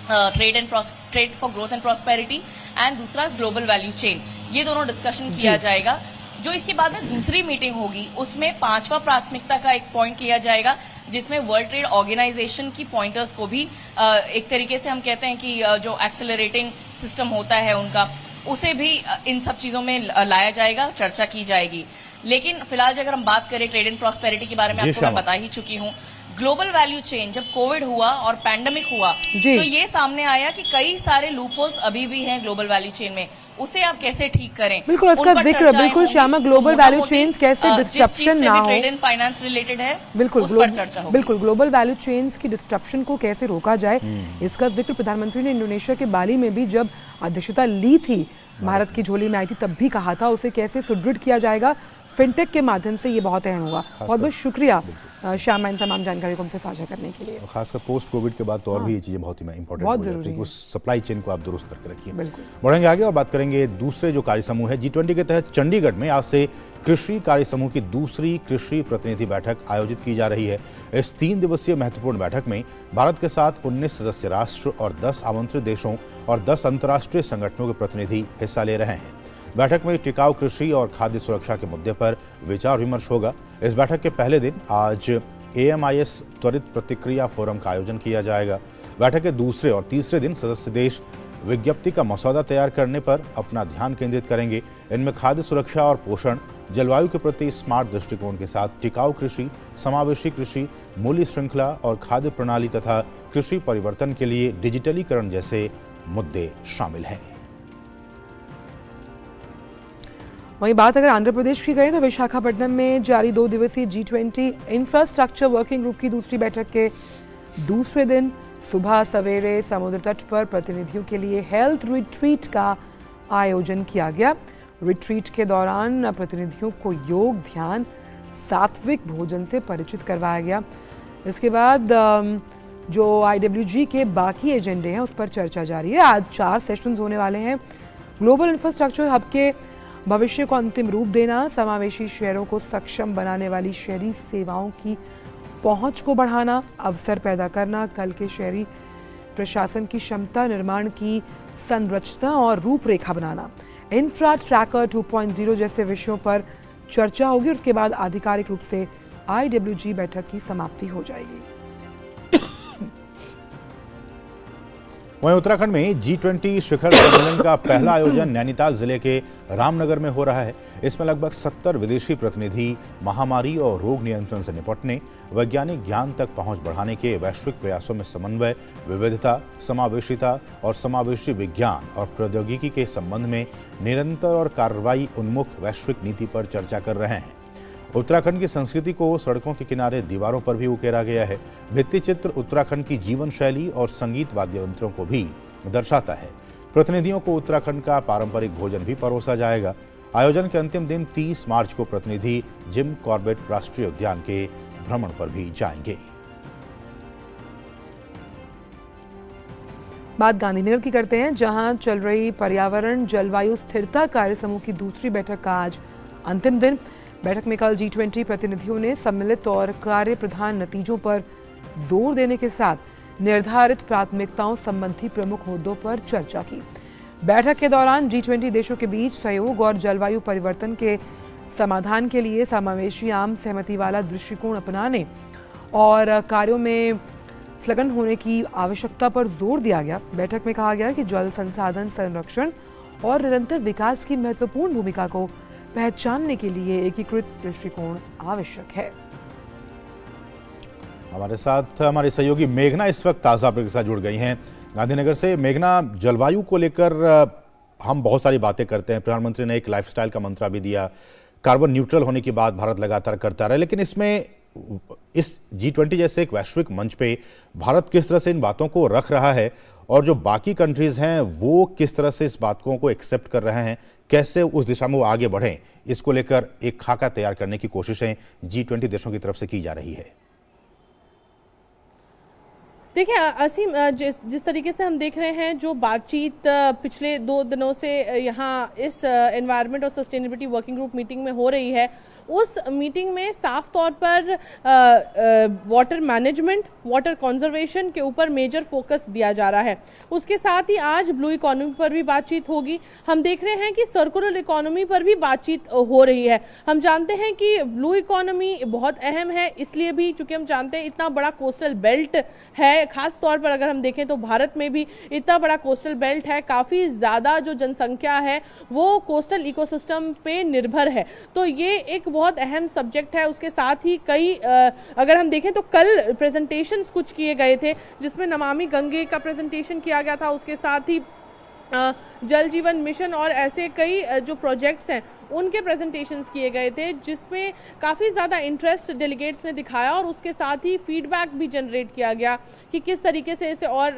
trade for growth and prosperity and दूसरा ग्लोबल वैल्यू चेन, ये दोनों डिस्कशन किया जाएगा। जो इसके बाद में दूसरी मीटिंग होगी उसमें 5वां प्राथमिकता का एक पॉइंट लिया जाएगा जिसमें वर्ल्ड ट्रेड ऑर्गेनाइजेशन की पॉइंटर्स को भी एक तरीके से हम कहते हैं कि जो एक्सेलरेटिंग सिस्टम होता है उनका, उसे भी इन सब चीजों में लाया जाएगा, चर्चा की जाएगी। लेकिन फिलहाल अगर हम बात करें ट्रेड एंड प्रॉस्पेरिटी के बारे में आपको मैं बता ही चुकी हूँ। ग्लोबल वैल्यू चेन, जब कोविड हुआ और पैंडेमिक हुआ तो ये सामने आया कि कई सारे लूपहोल्स अभी भी हैं ग्लोबल वैल्यू चेन में, उसे आप कैसे ठीक करें। बिल्कुल उसका जिक्र, बिल्कुल श्यामा, ग्लोबल वैल्यू चेन कैसे डिस्ट्रप्शन ना हो, ट्रेड एंड फाइनेंस रिलेटेड है, बिल्कुल उस पर चर्चा होगी। बिल्कुल ग्लोबल वैल्यू चेन्स की डिस्ट्रप्शन को कैसे रोका जाए, इसका जिक्र प्रधानमंत्री ने इंडोनेशिया के बाली में भी जब अध्यक्षता ली थी, भारत की झोली में आई थी, तब भी कहा था उसे कैसे सुदृढ़ किया जाएगा फिनटेक के माध्यम से। ये बहुत अहम होगा। बहुत बहुत शुक्रिया श्यामा इन तमाम जानकारी को हमसे साझा करने के लिए। खासकर पोस्ट कोविड के बाद तो और भी ये चीजें बहुत ही इंपॉर्टेंट हो जाती है। उस सप्लाई चेन को आप दुरुस्त करके रखिए। बढ़ेंगे आगे और बात करेंगे दूसरे जो कार्य समूह है G20 के तहत चंडीगढ़ में आज से कृषि कार्य समूह की दूसरी कृषि प्रतिनिधि बैठक आयोजित की जा रही है। इस 3 दिवसीय महत्वपूर्ण बैठक में भारत के साथ 19 सदस्य राष्ट्र और 10 आमंत्रित देशों और 10 अंतर्राष्ट्रीय संगठनों के प्रतिनिधि हिस्सा ले रहे हैं। बैठक में टिकाऊ कृषि और खाद्य सुरक्षा के मुद्दे पर विचार विमर्श होगा। इस बैठक के पहले दिन आज AMIS त्वरित प्रतिक्रिया फोरम का आयोजन किया जाएगा। बैठक के दूसरे और तीसरे दिन सदस्य देश विज्ञप्ति का मसौदा तैयार करने पर अपना ध्यान केंद्रित करेंगे। इनमें खाद्य सुरक्षा और पोषण, जलवायु के प्रति स्मार्ट दृष्टिकोण के साथ टिकाऊ कृषि, समावेशी कृषि, मूल्य श्रृंखला और खाद्य प्रणाली तथा कृषि परिवर्तन के लिए डिजिटलीकरण जैसे मुद्दे शामिल हैं। वहीं बात अगर आंध्र प्रदेश की करें तो विशाखापट्टनम में जारी 2 दिवसीय G20 इंफ्रास्ट्रक्चर वर्किंग ग्रुप की दूसरी बैठक के दूसरे दिन सुबह सवेरे समुद्र तट पर प्रतिनिधियों के लिए हेल्थ रिट्रीट का आयोजन किया गया। रिट्रीट के दौरान प्रतिनिधियों को योग, ध्यान, सात्विक भोजन से परिचित करवाया गया। इसके बाद जो IWG के बाकी एजेंडे हैं उस पर चर्चा जारी है। आज 4 सेशंस होने वाले हैं। ग्लोबल इंफ्रास्ट्रक्चर हब के भविष्य को अंतिम रूप देना, समावेशी शहरों को सक्षम बनाने वाली शहरी सेवाओं की पहुंच को बढ़ाना, अवसर पैदा करना, कल के शहरी प्रशासन की क्षमता निर्माण की संरचना और रूपरेखा बनाना, इंफ्रा ट्रैकर 2.0 जैसे विषयों पर चर्चा होगी। उसके बाद आधिकारिक रूप से IWG बैठक की समाप्ति हो जाएगी। वहीं उत्तराखंड में G20 शिखर सम्मेलन का पहला आयोजन नैनीताल जिले के रामनगर में हो रहा है। इसमें लगभग 70 विदेशी प्रतिनिधि महामारी और रोग नियंत्रण से निपटने, वैज्ञानिक ज्ञान तक पहुंच बढ़ाने के वैश्विक प्रयासों में समन्वय, विविधता, समावेशिता और समावेशी विज्ञान और प्रौद्योगिकी के संबंध में निरंतर और कार्रवाई उन्मुख वैश्विक नीति पर चर्चा कर रहे हैं। उत्तराखंड की संस्कृति को सड़कों के किनारे दीवारों पर भी उकेरा गया है। भित्ति चित्र उत्तराखंड की जीवन शैली और संगीत वाद्य यंत्रों को भी दर्शाता है। प्रतिनिधियों को उत्तराखंड का पारंपरिक भोजन भी परोसा जाएगा। आयोजन के अंतिम दिन 30 मार्च को प्रतिनिधि जिम कॉर्बेट राष्ट्रीय उद्यान के भ्रमण पर भी जाएंगे। बात गांधीनगर की करते हैं, जहां चल रही पर्यावरण जलवायु स्थिरता कार्य समूह की दूसरी बैठक का आज अंतिम दिन। बैठक में कल G20 प्रतिनिधियों ने सम्मिलित और कार्य प्रधान नतीजों पर जोर देने के साथ निर्धारित प्राथमिकताओं संबंधी प्रमुख मुद्दों पर चर्चा की। बैठक के दौरान G20 देशों के बीच सहयोग और जलवायु परिवर्तन के समाधान के लिए समावेशी आम सहमति वाला दृष्टिकोण अपनाने और कार्यों में संलग्न होने की आवश्यकता पर जोर दिया गया। बैठक में कहा गया कि जल संसाधन संरक्षण और निरंतर विकास की महत्वपूर्ण भूमिका को पहचानने के लिए एकीकृत दृष्टिकोण आवश्यक है। हमारे साथ हमारे सहयोगी मेघना इस वक्त ताज़ा अपडेट के साथ जुड़ गई हैं गांधीनगर से। मेघना, जलवायु को लेकर हम बहुत सारी बातें करते हैं, प्रधानमंत्री ने एक लाइफस्टाइल का मंत्र भी दिया, कार्बन न्यूट्रल होने की बात भारत लगातार करता रहा, लेकिन इसमें इस G20 जैसे एक वैश्विक मंच पे भारत किस तरह से इन बातों को रख रहा है और जो बाकी कंट्रीज हैं वो किस तरह से इस बातों को एक्सेप्ट कर रहे हैं, कैसे उस दिशा में वो आगे बढ़ें, इसको लेकर एक खाका तैयार करने की कोशिशें G20 देशों की तरफ से की जा रही है। देखिए असीम, जिस तरीके से हम देख रहे हैं, जो बातचीत पिछले 2 दिनों से यहाँ इस एनवायरनमेंट और सस्टेनेबिलिटी वर्किंग ग्रुप मीटिंग में हो रही है, उस मीटिंग में साफ तौर पर वाटर मैनेजमेंट, वाटर कंजर्वेशन के ऊपर मेजर फोकस दिया जा रहा है। उसके साथ ही आज ब्लू इकोनॉमी पर भी बातचीत होगी। हम देख रहे हैं कि सर्कुलर इकोनॉमी पर भी बातचीत हो रही है। हम जानते हैं कि ब्लू इकोनॉमी बहुत अहम है, इसलिए भी चूंकि हम जानते हैं इतना बड़ा कोस्टल बेल्ट है, खास तौर पर अगर हम देखें तो भारत में भी इतना बड़ा कोस्टल बेल्ट है, काफ़ी ज़्यादा जो जनसंख्या है वो कोस्टल इकोसिस्टम पे निर्भर है, तो ये एक बहुत अहम सब्जेक्ट है। उसके साथ ही कई अगर हम देखें तो कल प्रेजेंटेशंस कुछ किए गए थे, जिसमें नमामि गंगे का प्रेजेंटेशन किया गया था, उसके साथ ही जल जीवन मिशन और ऐसे कई जो प्रोजेक्ट्स हैं उनके प्रेजेंटेशंस किए गए थे, जिसमें काफ़ी ज़्यादा इंटरेस्ट डेलीगेट्स ने दिखाया और उसके साथ ही फीडबैक भी जनरेट किया गया कि किस तरीके से इसे और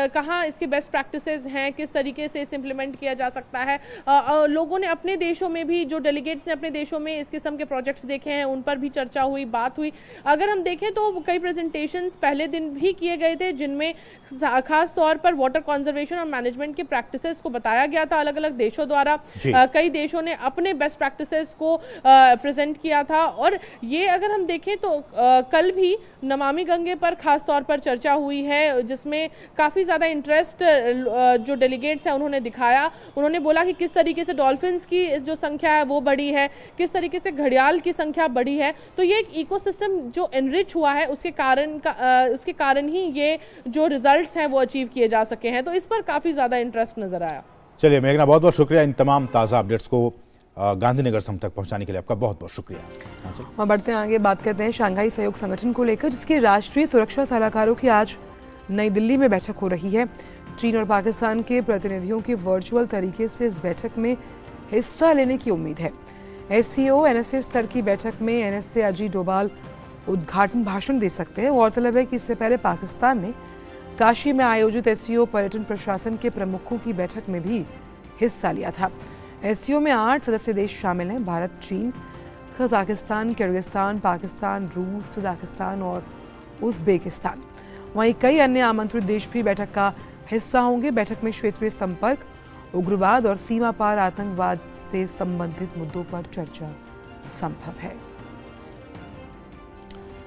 कहाँ इसके बेस्ट प्रैक्टिसेस हैं, किस तरीके से इसे इम्प्लीमेंट किया जा सकता है। लोगों ने अपने देशों में भी, जो डेलीगेट्स ने अपने देशों में इस किस्म के प्रोजेक्ट्स देखे हैं, उन पर भी चर्चा हुई, बात हुई। अगर हम देखें तो कई प्रेजेंटेशंस पहले दिन भी किए गए थे, जिनमें खास तौर पर वाटर कंजर्वेशन और मैनेजमेंट के प्रैक्टिसेस को बताया गया था अलग अलग देशों द्वारा। कई देशों ने अपने बेस्ट प्रैक्टिसेस को प्रेजेंट किया था और ये अगर हम देखें तो कल भी नमामि गंगे पर खास तौर पर चर्चा हुई है, जिसमें काफ़ी ज़्यादा इंटरेस्ट जो डेलीगेट्स हैं उन्होंने दिखाया। उन्होंने बोला कि किस तरीके से डॉल्फिन्स की जो संख्या है वो बढ़ी है, किस तरीके से घड़ियाल की संख्या बढ़ी है, तो ये एक इकोसिस्टम जो एनरिच हुआ है उसके कारण ही ये जो रिजल्ट्स हैं वो अचीव किए जा सके हैं, तो इस पर काफ़ी ज़्यादा इंटरेस्ट नजर आया। चलिए मेघना, बहुत बहुत शुक्रिया इन तमाम ताज़ा अपडेट्स को गांधीनगर से हम तक पहुंचाने के लिए आपका बहुत बहुत शुक्रिया। हम बढ़ते हैं आगे, बात करते हैं शंघाई सहयोग संगठन को लेकर, जिसके राष्ट्रीय सुरक्षा सलाहकारों की आज नई दिल्ली में बैठक हो रही है। चीन और पाकिस्तान के प्रतिनिधियों की वर्चुअल तरीके से इस बैठक में हिस्सा लेने की उम्मीद है। SCO NSA स्तर की बैठक में NSA अजीत डोभाल उद्घाटन भाषण दे सकते हैं। गौरतलब है कि इससे पहले पाकिस्तान ने काशी में आयोजित SCO पर्यटन प्रशासन के प्रमुखों की बैठक में भी हिस्सा लिया था। SCO में 8 सदस्य देश शामिल हैं, भारत, चीन, कजाकिस्तान, किर्गिस्तान, पाकिस्तान, रूस, तजाकिस्तान और उज़्बेकिस्तान। वहीं कई अन्य आमंत्रित देश भी बैठक का हिस्सा होंगे। बैठक में क्षेत्रीय संपर्क, उग्रवाद और सीमा पार आतंकवाद से संबंधित मुद्दों पर चर्चा संभव है।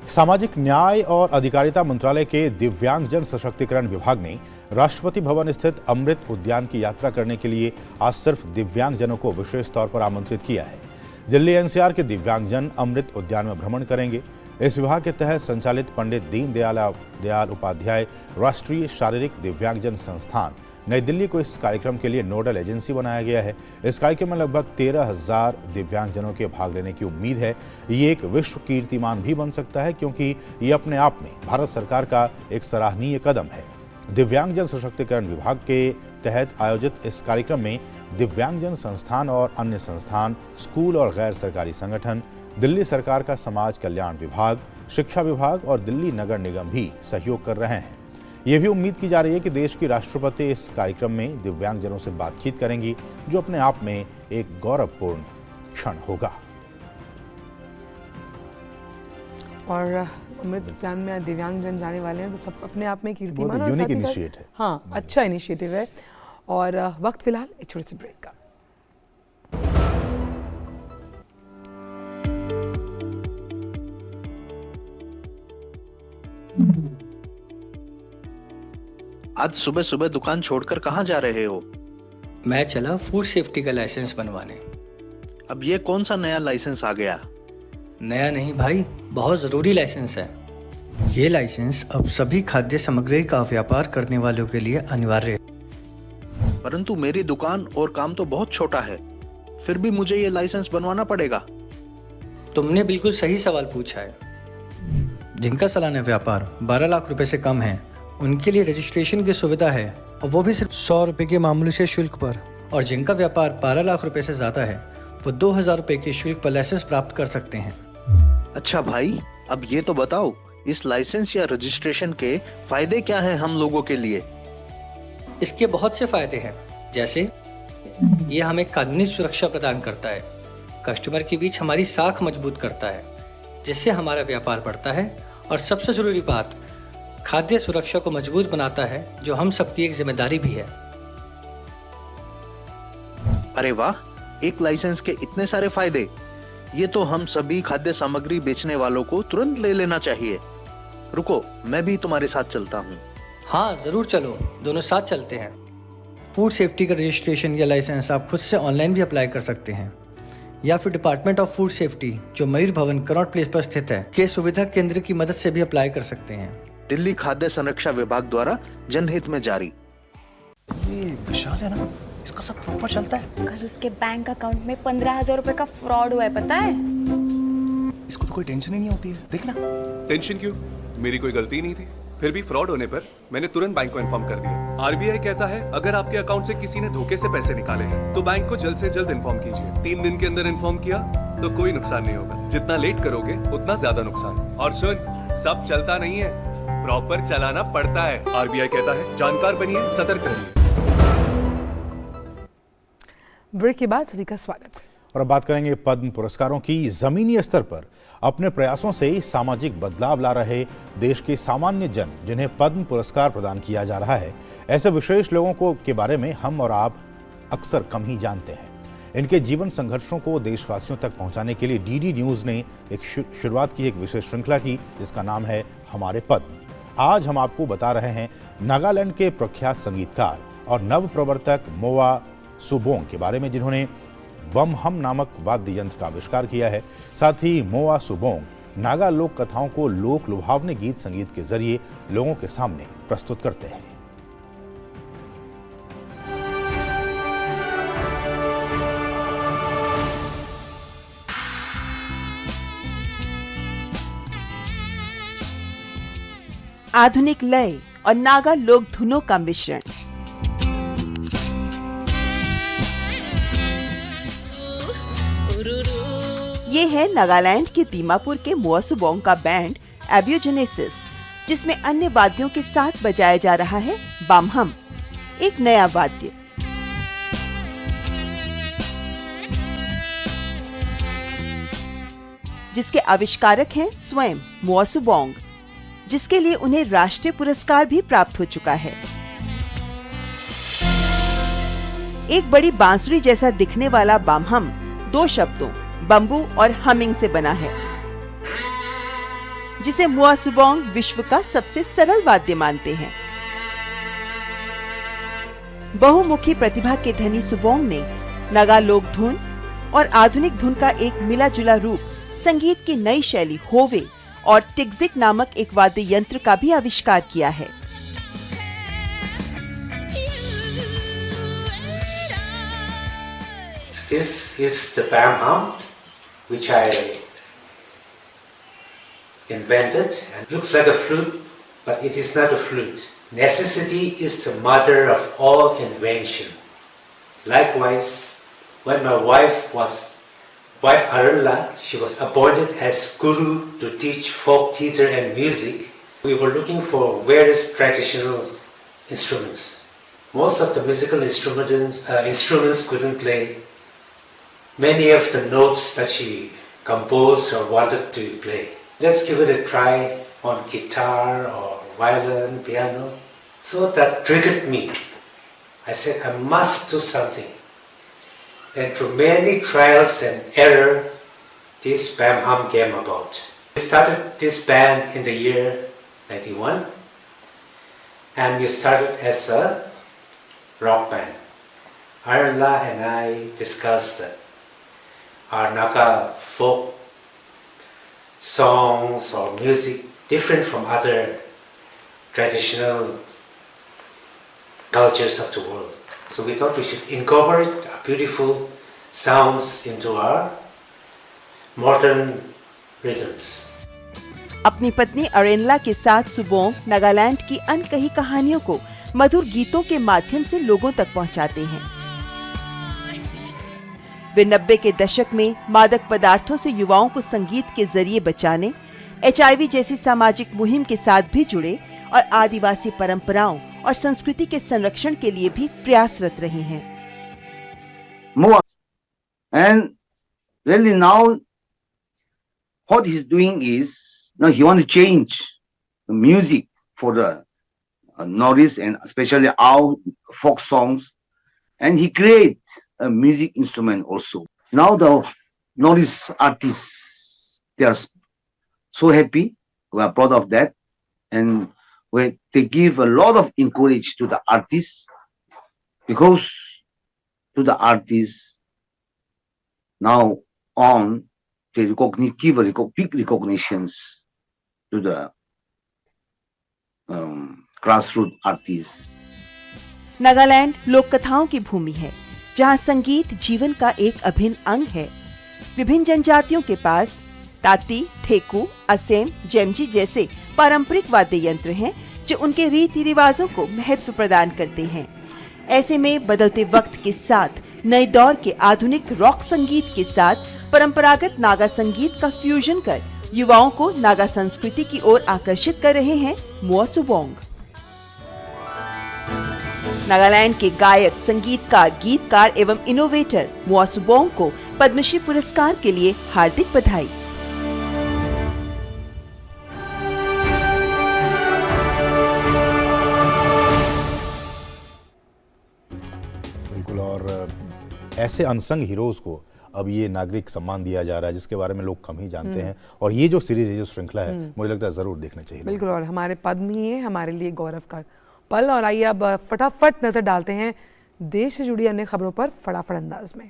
सामाजिक न्याय और अधिकारिता मंत्रालय के दिव्यांगजन सशक्तिकरण विभाग ने राष्ट्रपति भवन स्थित अमृत उद्यान की यात्रा करने के लिए आज सिर्फ दिव्यांगजनों को विशेष तौर पर आमंत्रित किया है। दिल्ली NCR के दिव्यांगजन अमृत उद्यान में भ्रमण करेंगे। इस विभाग के तहत संचालित पंडित दीनदयाल उपाध्याय राष्ट्रीय शारीरिक दिव्यांगजन संस्थान नई दिल्ली को इस कार्यक्रम के लिए नोडल एजेंसी बनाया गया है। इस कार्यक्रम में लगभग 13,000 दिव्यांगजनों के भाग लेने की उम्मीद है। ये एक विश्व कीर्तिमान भी बन सकता है, क्योंकि ये अपने आप में भारत सरकार का एक सराहनीय कदम है। दिव्यांगजन सशक्तिकरण विभाग के तहत आयोजित इस कार्यक्रम में दिव्यांगजन संस्थान और अन्य संस्थान, स्कूल और गैर सरकारी संगठन, दिल्ली सरकार का समाज कल्याण विभाग, शिक्षा विभाग और दिल्ली नगर निगम भी सहयोग कर रहे हैं। ये भी उम्मीद की जा रही है कि देश की राष्ट्रपति इस कार्यक्रम में दिव्यांगजनों से बातचीत करेंगी, जो अपने आप में एक गौरवपूर्ण क्षण होगा। और अमृत उद्यान में दिव्यांगजन जाने वाले हैं, तो सब अपने आप में कीर्तिमान और यूनिक इनिशिएटिव है। हाँ, अच्छा इनिशिएटिव है। और वक्त फिलहाल एक छोटे से ब्रेक का। आज सुबह सुबह दुकान छोड़कर कहाँ जा रहे हो? मैं चला फूड सेफ्टी का लाइसेंस बनवाने। अब ये कौन सा नया लाइसेंस आ गया? नया नहीं भाई, बहुत ज़रूरी लाइसेंस है। ये लाइसेंस अब सभी खाद्य सामग्री का व्यापार करने वालों के लिए अनिवार्य है। परंतु मेरी दुकान और काम तो बहुत छोटा है, फिर भी मुझे ये लाइसेंस बनवाना पड़ेगा। तुमने बिल्कुल सही सवाल पूछा है। जिनका सालाना व्यापार 12 लाख रुपए से कम है, उनके लिए रजिस्ट्रेशन की सुविधा है, और वो भी सिर्फ 100 रुपए के मामूली से शुल्क पर। और जिनका व्यापार 12 लाख रुपए से ज़्यादा है, वो 2000 रुपए के शुल्क पर लाइसेंस प्राप्त कर सकते हैं। अच्छा भाई, अब ये तो बताओ, इस लाइसेंस या रजिस्ट्रेशन के फायदे क्या हैं हम लोगों के लिए? इसके बहुत से फायदे हैं, जैसे ये हमें कानूनी सुरक्षा प्रदान करता है, कस्टमर के बीच हमारी साख मजबूत करता है, जिससे हमारा व्यापार बढ़ता है, और सबसे जरूरी बात, खाद्य सुरक्षा को मजबूत बनाता है, जो हम सबकी एक जिम्मेदारी भी है। अरे वाह, एक लाइसेंस के इतने सारे फायदे! ये तो हम सभी खाद्य सामग्री बेचने वालों को तुरंत ले लेना चाहिए। रुको, मैं भी तुम्हारे साथ चलता हूँ। हाँ जरूर चलो, दोनों साथ चलते हैं। फूड सेफ्टी का रजिस्ट्रेशन या लाइसेंस आप खुद से ऑनलाइन भी अप्लाई कर सकते हैं, या फिर डिपार्टमेंट ऑफ फूड सेफ्टी, जो मयूर भवन कनॉट प्लेस पर स्थित है, के सुविधा केंद्र की मदद से भी अप्लाई कर सकते हैं। दिल्ली खाद्य संरक्षा विभाग द्वारा जनहित में जारी। ये विशाल है ना, इसका सब प्रॉपर चलता है। कल उसके बैंक अकाउंट में 15,000 रुपए का फ्रॉड हुआ है, पता है? इसको तो कोई टेंशन ही नहीं होती है, देखना। टेंशन क्यों? मेरी कोई गलती ही नहीं थी। फिर भी फ्रॉड होने पर मैंने तुरंत बैंक को इन्फॉर्म कर दिया। आरबीआई कहता है, अगर आपके अकाउंट से किसी ने धोखे से पैसे निकाले हैं तो बैंक को जल्द से जल्द इन्फॉर्म कीजिए। 3 दिन के अंदर इन्फॉर्म किया तो कोई नुकसान नहीं होगा। जितना लेट करोगे उतना ज्यादा नुकसान। और सुन, सब चलता नहीं है, प्रॉपर चलाना पड़ता है। आरबीआई कहता है, जानकार बनिए, सतर्क रहिए। ब्रेक के बाद सभी का स्वागत है। और अब बात करेंगे पद्म पुरस्कारों की। जमीनी स्तर पर अपने प्रयासों से सामाजिक बदलाव ला रहे देश के सामान्य जन, जिन्हें पद्म पुरस्कार प्रदान किया जा रहा है, ऐसे विशेष लोगों के बारे में हम और आप अक्सर कम ही जानते हैं। इनके जीवन संघर्षों को देशवासियों तक पहुंचाने के लिए डीडी न्यूज ने एक शुरुआत की, एक विशेष श्रृंखला की, जिसका नाम है हमारे पद्म। आज हम आपको बता रहे हैं नागालैंड के प्रख्यात संगीतकार और नव प्रवर्तक मोआ सुबोंग के बारे में, जिन्होंने बम हम नामक वाद्य यंत्र का आविष्कार किया है। साथ ही मोआ सुबोंग नागा लोक कथाओं को लोक लुभावने गीत संगीत के जरिए लोगों के सामने प्रस्तुत करते हैं। आधुनिक लय और नागा लोक धुनों का मिश्रण। ये है नागालैंड के दीमापुर के मोआ सुबोंग का बैंड एबियोजेनेसिस, जिसमें अन्य वाद्यों के साथ बजाया जा रहा है बामहम, एक नया वाद्य। जिसके आविष्कारक हैं स्वयं मोआ सुबोंग, जिसके लिए उन्हें राष्ट्रीय पुरस्कार भी प्राप्त हो चुका है। एक बड़ी बांसुरी जैसा दिखने वाला बामहम 2 शब्दों बम्बू और हमिंग से बना है, जिसे मोआ सुबोंग विश्व का सबसे सरल वाद्य मानते हैं। बहुमुखी प्रतिभा के धनी सुबोंग ने नागा लोक धुन और आधुनिक धुन का एक मिला जुला रूप, संगीत की नई शैली होवे और टिग्जिक नामक एक वाद्य यंत्र का भी आविष्कार किया है। This is the bamham, which I invented, and looks like a flute, but it is not a flute. Necessity is the mother of all invention. Likewise, when my wife Arula, she was appointed as guru to teach folk theatre and music, we were looking for various traditional instruments. Most of the musical instruments couldn't play many of the notes that she composed or wanted to play. Let's give it a try on guitar or violin, piano. So that triggered me. I said, I must do something. And through many trials and error, this bamham came about. We started this band in the year 91. and we started as a rock band. Arla and I discussed our Naga folk songs or music different from other traditional cultures of the world. So we thought we should incorporate our beautiful sounds into our modern rhythms. अपनी पत्नी अरेनला के साथ सुबोंग नागालैंड की अनकही कहानियों को मधुर गीतों के माध्यम से लोगों तक पहुंचाते हैं। वे 90 के दशक में मादक पदार्थों से युवाओं को संगीत के जरिए बचाने, HIV जैसी सामाजिक मुहिम के साथ भी जुड़े और आदिवासी परंपराओं और संस्कृति के संरक्षण के लिए भी प्रयासरत रहे हैं। And really now what he's doing is, now he wants to change the music for the Northeast and especially our folk songs, and he create a music instrument also. Now the Northeast artists, they are so happy, we are proud of that, and they give a lot of encourage to the artists, because to the artists now on they give big recognitions to the grassroots artists. Nagaland लोक कथाओं की भूमि है, जहां संगीत जीवन का एक अभिन्न अंग है। विभिन्न जनजातियों के पास ताती, ठेकू, असेम, जेमजी जैसे पारंपरिक वाद्य यंत्र हैं, जो उनके रीति रिवाजों को महत्व प्रदान करते हैं। ऐसे में बदलते वक्त के साथ नए दौर के आधुनिक रॉक संगीत के साथ परंपरागत नागा संगीत का फ्यूजन कर युवाओं को नागा संस्कृति की ओर आकर्षित कर रहे हैं मुआ सुबोंग। नागालैंड के गायक, संगीतकार, गीतकार एवं इनोवेटर मुआ सुबोंग को पद्मश्री पुरस्कार के लिए हार्दिक बधाई। बिल्कुल, और ऐसे अनसंग हीरोज को अब ये नागरिक सम्मान दिया जा रहा है, जिसके बारे में लोग कम ही जानते हैं, और ये जो सीरीज है, जो श्रृंखला है, मुझे लगता है जरूर देखना चाहिए। बिल्कुल, और हमारे पद्म ही है हमारे लिए गौरव का पल। और आइए अब फटाफट नजर डालते हैं देश से जुड़ी अन्य खबरों पर फटाफट अंदाज में।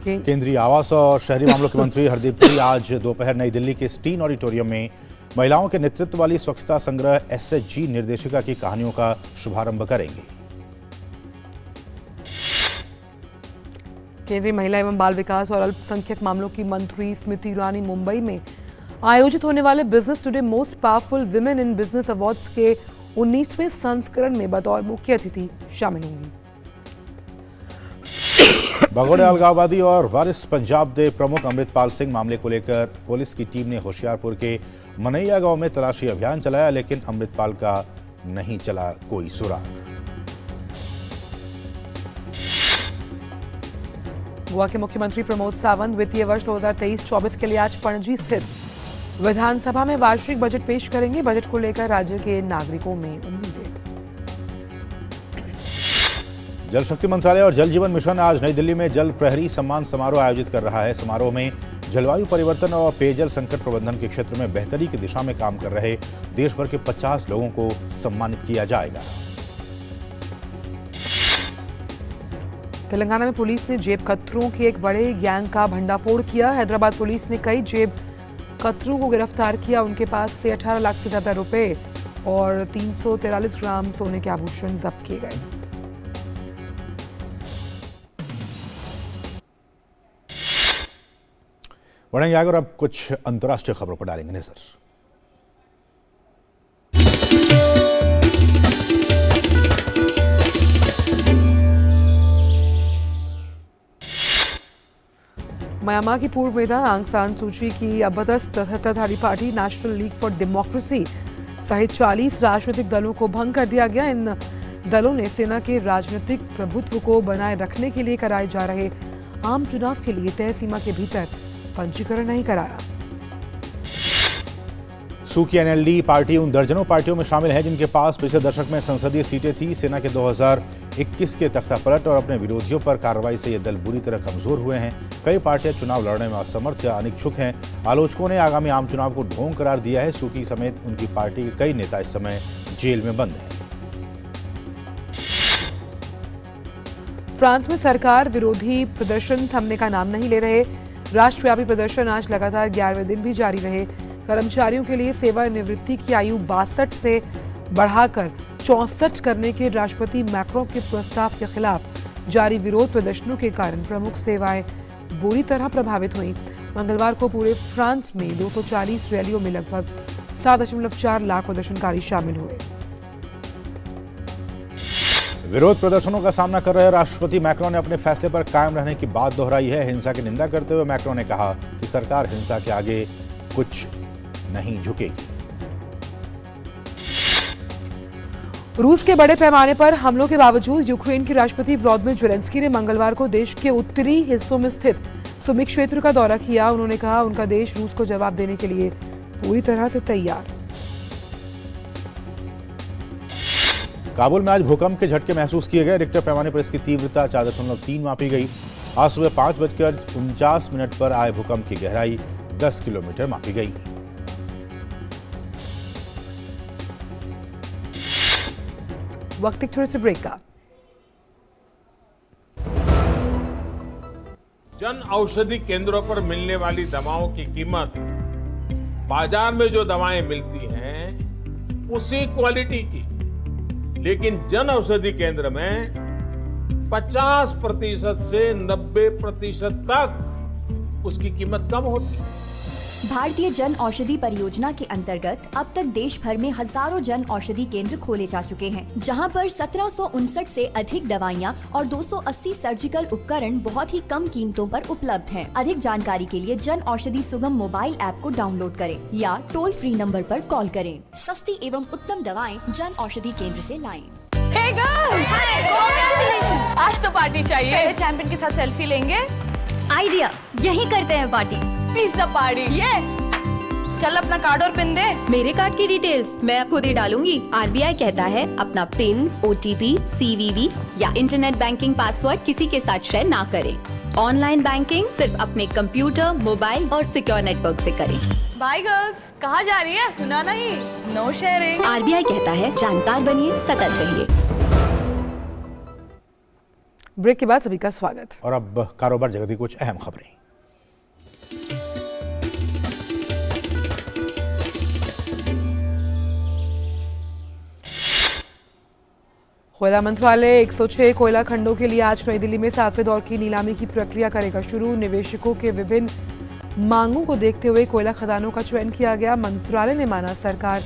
केंद्रीय आवास और शहरी मामलों के मंत्री हरदीप पुरी आज दोपहर नई दिल्ली के स्टीन ऑडिटोरियम में महिलाओं के नेतृत्व वाली स्वच्छता संग्रह SHG निर्देशिका की कहानियों का शुभारंभ करेंगे। केंद्रीय महिला एवं बाल विकास और अल्पसंख्यक मामलों की मंत्री स्मृति ईरानी मुंबई में आयोजित होने वाले business today most powerful women in business awards के 19वें संस्करण में बतौर मुख्य अतिथि शामिल होंगी। भगोड़े अलगाववादी और वारिस पंजाब दे प्रमुख अमृतपाल सिंह मामले को लेकर पुलिस की टीम ने होशियारपुर के मनैया गांव में तलाशी अभियान चलाया, लेकिन अमृतपाल का नहीं चला कोई सुराग। गोवा के मुख्यमंत्री प्रमोद सावंत वित्तीय वर्ष 2023-24 के लिए आज पणजी स्थित विधानसभा में वार्षिक बजट पेश करेंगे। बजट को लेकर राज्य के नागरिकों में उम्मीदें। जल शक्ति मंत्रालय और जल जीवन मिशन आज नई दिल्ली में जल प्रहरी सम्मान समारोह आयोजित कर रहा है। समारोह में जलवायु परिवर्तन और पेयजल संकट प्रबंधन के क्षेत्र में बेहतरी की दिशा में काम कर रहे देश भर के 50 लोगों को सम्मानित किया जाएगा। तेलंगाना में पुलिस ने जेब कतरों के एक बड़े गैंग का भंडाफोड़ किया। हैदराबाद पुलिस ने कई जेब कतरों को गिरफ्तार किया। उनके पास से 18 लाख से ज्यादा रुपए और 343 ग्राम सोने के आभूषण जब्त किए गए। बढ़ेंगे आगे और अब कुछ अंतर्राष्ट्रीय खबरों पर डालेंगे नजर। म्यांमार की पूर्व नेता आंग सान सूची की अबदस्त सत्ताधारी party national league for democracy सहित 40 राजनीतिक दलों को भंग कर दिया गया। इन दलों ने सेना के राजनीतिक प्रभुत्व को बनाए रखने के लिए कराए जा रहे आम चुनाव के लिए तय सीमा के भीतर पंजीकरण नहीं कराया। सू की NLD पार्टी उन दर्जनों पार्टियों में शामिल है जिनके पास पिछले दशक में संसदीय सीटें थी। सेना के 21 के तख्तापलट और अपने विरोधियों पर कार्रवाई से ये दल बुरी तरह कमजोर हुए हैं। कई पार्टियां चुनाव लड़ने में असमर्थ या अनिच्छुक हैं। आलोचकों ने आगामी आम चुनाव को ढोंग करार दिया है। सूकी समेत उनकी पार्टी के कई नेता इस समय जेल में बंद हैं। फ्रांस में सरकार विरोधी प्रदर्शन थमने का नाम नहीं ले रहे। राष्ट्रव्यापी प्रदर्शन आज लगातार 11वें दिन भी जारी रहे। कर्मचारियों के लिए सेवानिवृत्ति की आयु 62 से बढ़ाकर 64 करने के राष्ट्रपति मैक्रों के प्रस्ताव के खिलाफ जारी विरोध प्रदर्शनों के कारण प्रमुख सेवाएं बुरी तरह प्रभावित हुई। मंगलवार को पूरे फ्रांस में 240 रैलियों में लगभग 7.4 लाख प्रदर्शनकारी शामिल हुए। विरोध प्रदर्शनों का सामना कर रहे राष्ट्रपति मैक्रों ने अपने फैसले पर कायम रहने की बात दोहराई है। हिंसा की निंदा करते हुए मैक्रों ने कहा कि सरकार हिंसा के आगे कुछ नहीं झुकेगी। रूस के बड़े पैमाने पर हमलों के बावजूद यूक्रेन के राष्ट्रपति व्लादिमीर ज़ेलेंस्की ने मंगलवार को देश के उत्तरी हिस्सों में स्थित सुमी क्षेत्र का दौरा किया। उन्होंने कहा उनका देश रूस को जवाब देने के लिए पूरी तरह से तैयार। काबुल में आज भूकंप के झटके महसूस किए गए। रिक्टर पैमाने पर इसकी तीव्रता 4.3 मापी गई। आज सुबह 5:49 पर आए भूकंप की गहराई 10 किलोमीटर मापी गई। वक्त एक थोड़े से ब्रेक का। जन औषधि केंद्रों पर मिलने वाली दवाओं की कीमत बाजार में जो दवाएं मिलती हैं उसी क्वालिटी की, लेकिन जन औषधि केंद्र में 50% से 90% तक उसकी कीमत कम होती है। भारतीय जन औषधि परियोजना के अंतर्गत अब तक देश भर में हजारों जन औषधि केंद्र खोले जा चुके हैं, जहां पर 1759 से अधिक दवाइयां और 280 सर्जिकल उपकरण बहुत ही कम कीमतों पर उपलब्ध हैं। अधिक जानकारी के लिए जन औषधि सुगम मोबाइल ऐप को डाउनलोड करें या टोल फ्री नंबर पर कॉल करें। सस्ती एवं उत्तम दवाएं जन औषधि केंद्र से लाएं। Hey girls! Hi! Congratulations! आज तो पार्टी चाहिए। चैंपियन के साथ सेल्फी लेंगे। आइडिया, यही करते हैं पार्टी। Pizza party. ये चल अपना कार्ड और पिन दे। मेरे कार्ड की डिटेल्स मैं खुद ही डालूंगी। आरबीआई कहता है अपना पिन, ओटीपी, सीवीवी या इंटरनेट बैंकिंग पासवर्ड किसी के साथ शेयर ना करें। ऑनलाइन बैंकिंग सिर्फ अपने कंप्यूटर, मोबाइल और सिक्योर नेटवर्क से करें। बाय गर्ल्स, कहाँ जा रही है? सुना नहीं? No sharing. आरबीआई कहता है जानकार बनिए, सतर्क रहिए। ब्रेक के बाद सभी का स्वागत। और अब कारोबार जगत की कुछ अहम खबरें। कोयला मंत्रालय 106 कोयला खंडों के लिए आज नई दिल्ली में 7वें दौर की नीलामी की प्रक्रिया करेगा शुरू। निवेशकों के विभिन्न मांगों को देखते हुए कोयला खदानों का चयन किया गया। मंत्रालय ने माना सरकार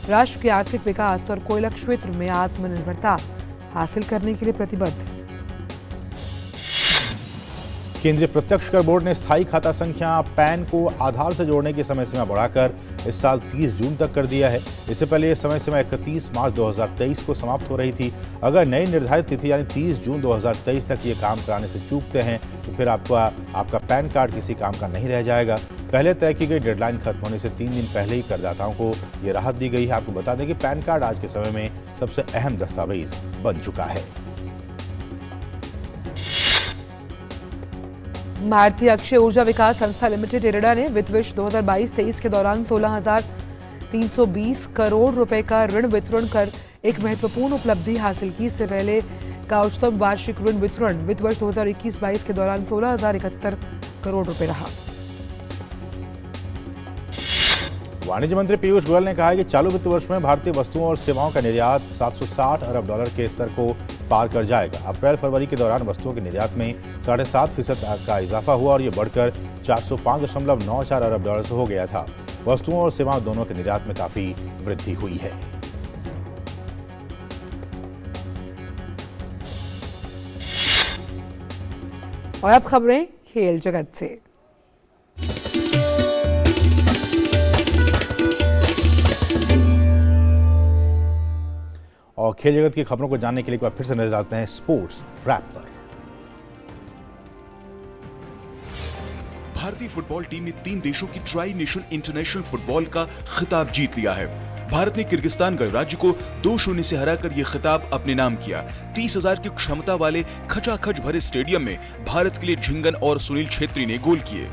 राष्ट्र के आर्थिक विकास और कोयला क्षेत्र में आत्मनिर्भरता हासिल करने के लिए प्रतिबद्ध। केंद्रीय प्रत्यक्ष कर बोर्ड ने स्थायी खाता संख्या पैन को आधार से जोड़ने की समय सीमा बढ़ाकर इस साल 30 जून तक कर दिया है। इससे पहले यह समय सीमा 31 मार्च 2023 को समाप्त हो रही थी। अगर नई निर्धारित तिथि यानी 30 जून 2023 तक ये काम कराने से चूकते हैं तो फिर आपका पैन कार्ड किसी काम का नहीं रह जाएगा। पहले तय की गई डेडलाइन खत्म होने से 3 दिन पहले ही करदाताओं को ये राहत दी गई है। आपको बता दें कि पैन कार्ड आज के समय में सबसे अहम दस्तावेज बन चुका है। भारतीय अक्षय ऊर्जा विकास संस्था लिमिटेड इरेडा ने वित्त वर्ष 2022-23 के दौरान 16,320 करोड़ रुपए का ऋण वितरण कर एक महत्वपूर्ण उपलब्धि हासिल की। इससे पहले का उच्चतम वार्षिक ऋण वितरण वित्त वर्ष 2021-22 के दौरान 16,071 करोड़ रुपए रहा। वाणिज्य मंत्री पीयूष गोयल ने कहा है कि चालू वित्त वर्ष में भारतीय वस्तुओं और सेवाओं का निर्यात 760 अरब डॉलर के स्तर को पार कर जाएगा। अप्रैल-फरवरी के दौरान वस्तुओं के निर्यात में 7.5% का इजाफा हुआ और ये बढ़कर 405.94 अरब डॉलर से हो गया था। वस्तुओं और सेवाओं दोनों के निर्यात में काफी वृद्धि हुई है। और अब खबरें खेल जगत से। और खेल जगत की खबरों को जानने के लिए एक बार फिर से नजर डालते हैं स्पोर्ट्स रैप पर। भारतीय फुटबॉल टीम ने 3 देशों की ट्राई नेशन इंटरनेशनल फुटबॉल का खिताब जीत लिया है। भारत ने किर्गिस्तान गणराज्य को 2-0 से हराकर ये खिताब अपने नाम किया। 30,000 की क्षमता वाले खचाखच भरे स्टेडियम में भारत के लिए झिंगन और सुनील छेत्री ने गोल किए।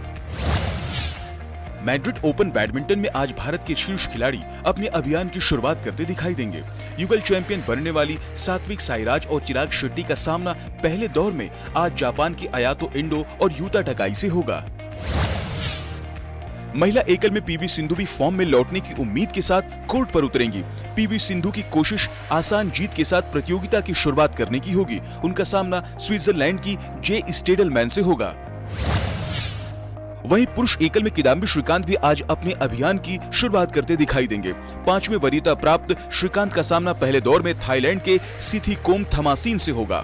मैड्रिड ओपन बैडमिंटन में आज भारत के शीर्ष खिलाड़ी अपने अभियान की शुरुआत करते दिखाई देंगे। युगल चैंपियन बनने वाली सात्विक साईराज और चिराग शेट्टी का सामना पहले दौर में आज जापान की अयातो इंडो और यूता टकाई से होगा। महिला एकल में पीवी सिंधु भी फॉर्म में लौटने की उम्मीद के साथ कोर्ट पर उतरेंगी। पीवी सिंधु की कोशिश आसान जीत के साथ प्रतियोगिता की शुरुआत करने की होगी। उनका सामना स्विट्जरलैंड की जे स्टेडलमैन से होगा। वहीं पुरुष एकल में किदाम्बी श्रीकांत भी आज अपने अभियान की शुरुआत करते दिखाई देंगे। 5वें वरीयता प्राप्त श्रीकांत का सामना पहले दौर में थाईलैंड के सिथिकोम थमासीन से होगा।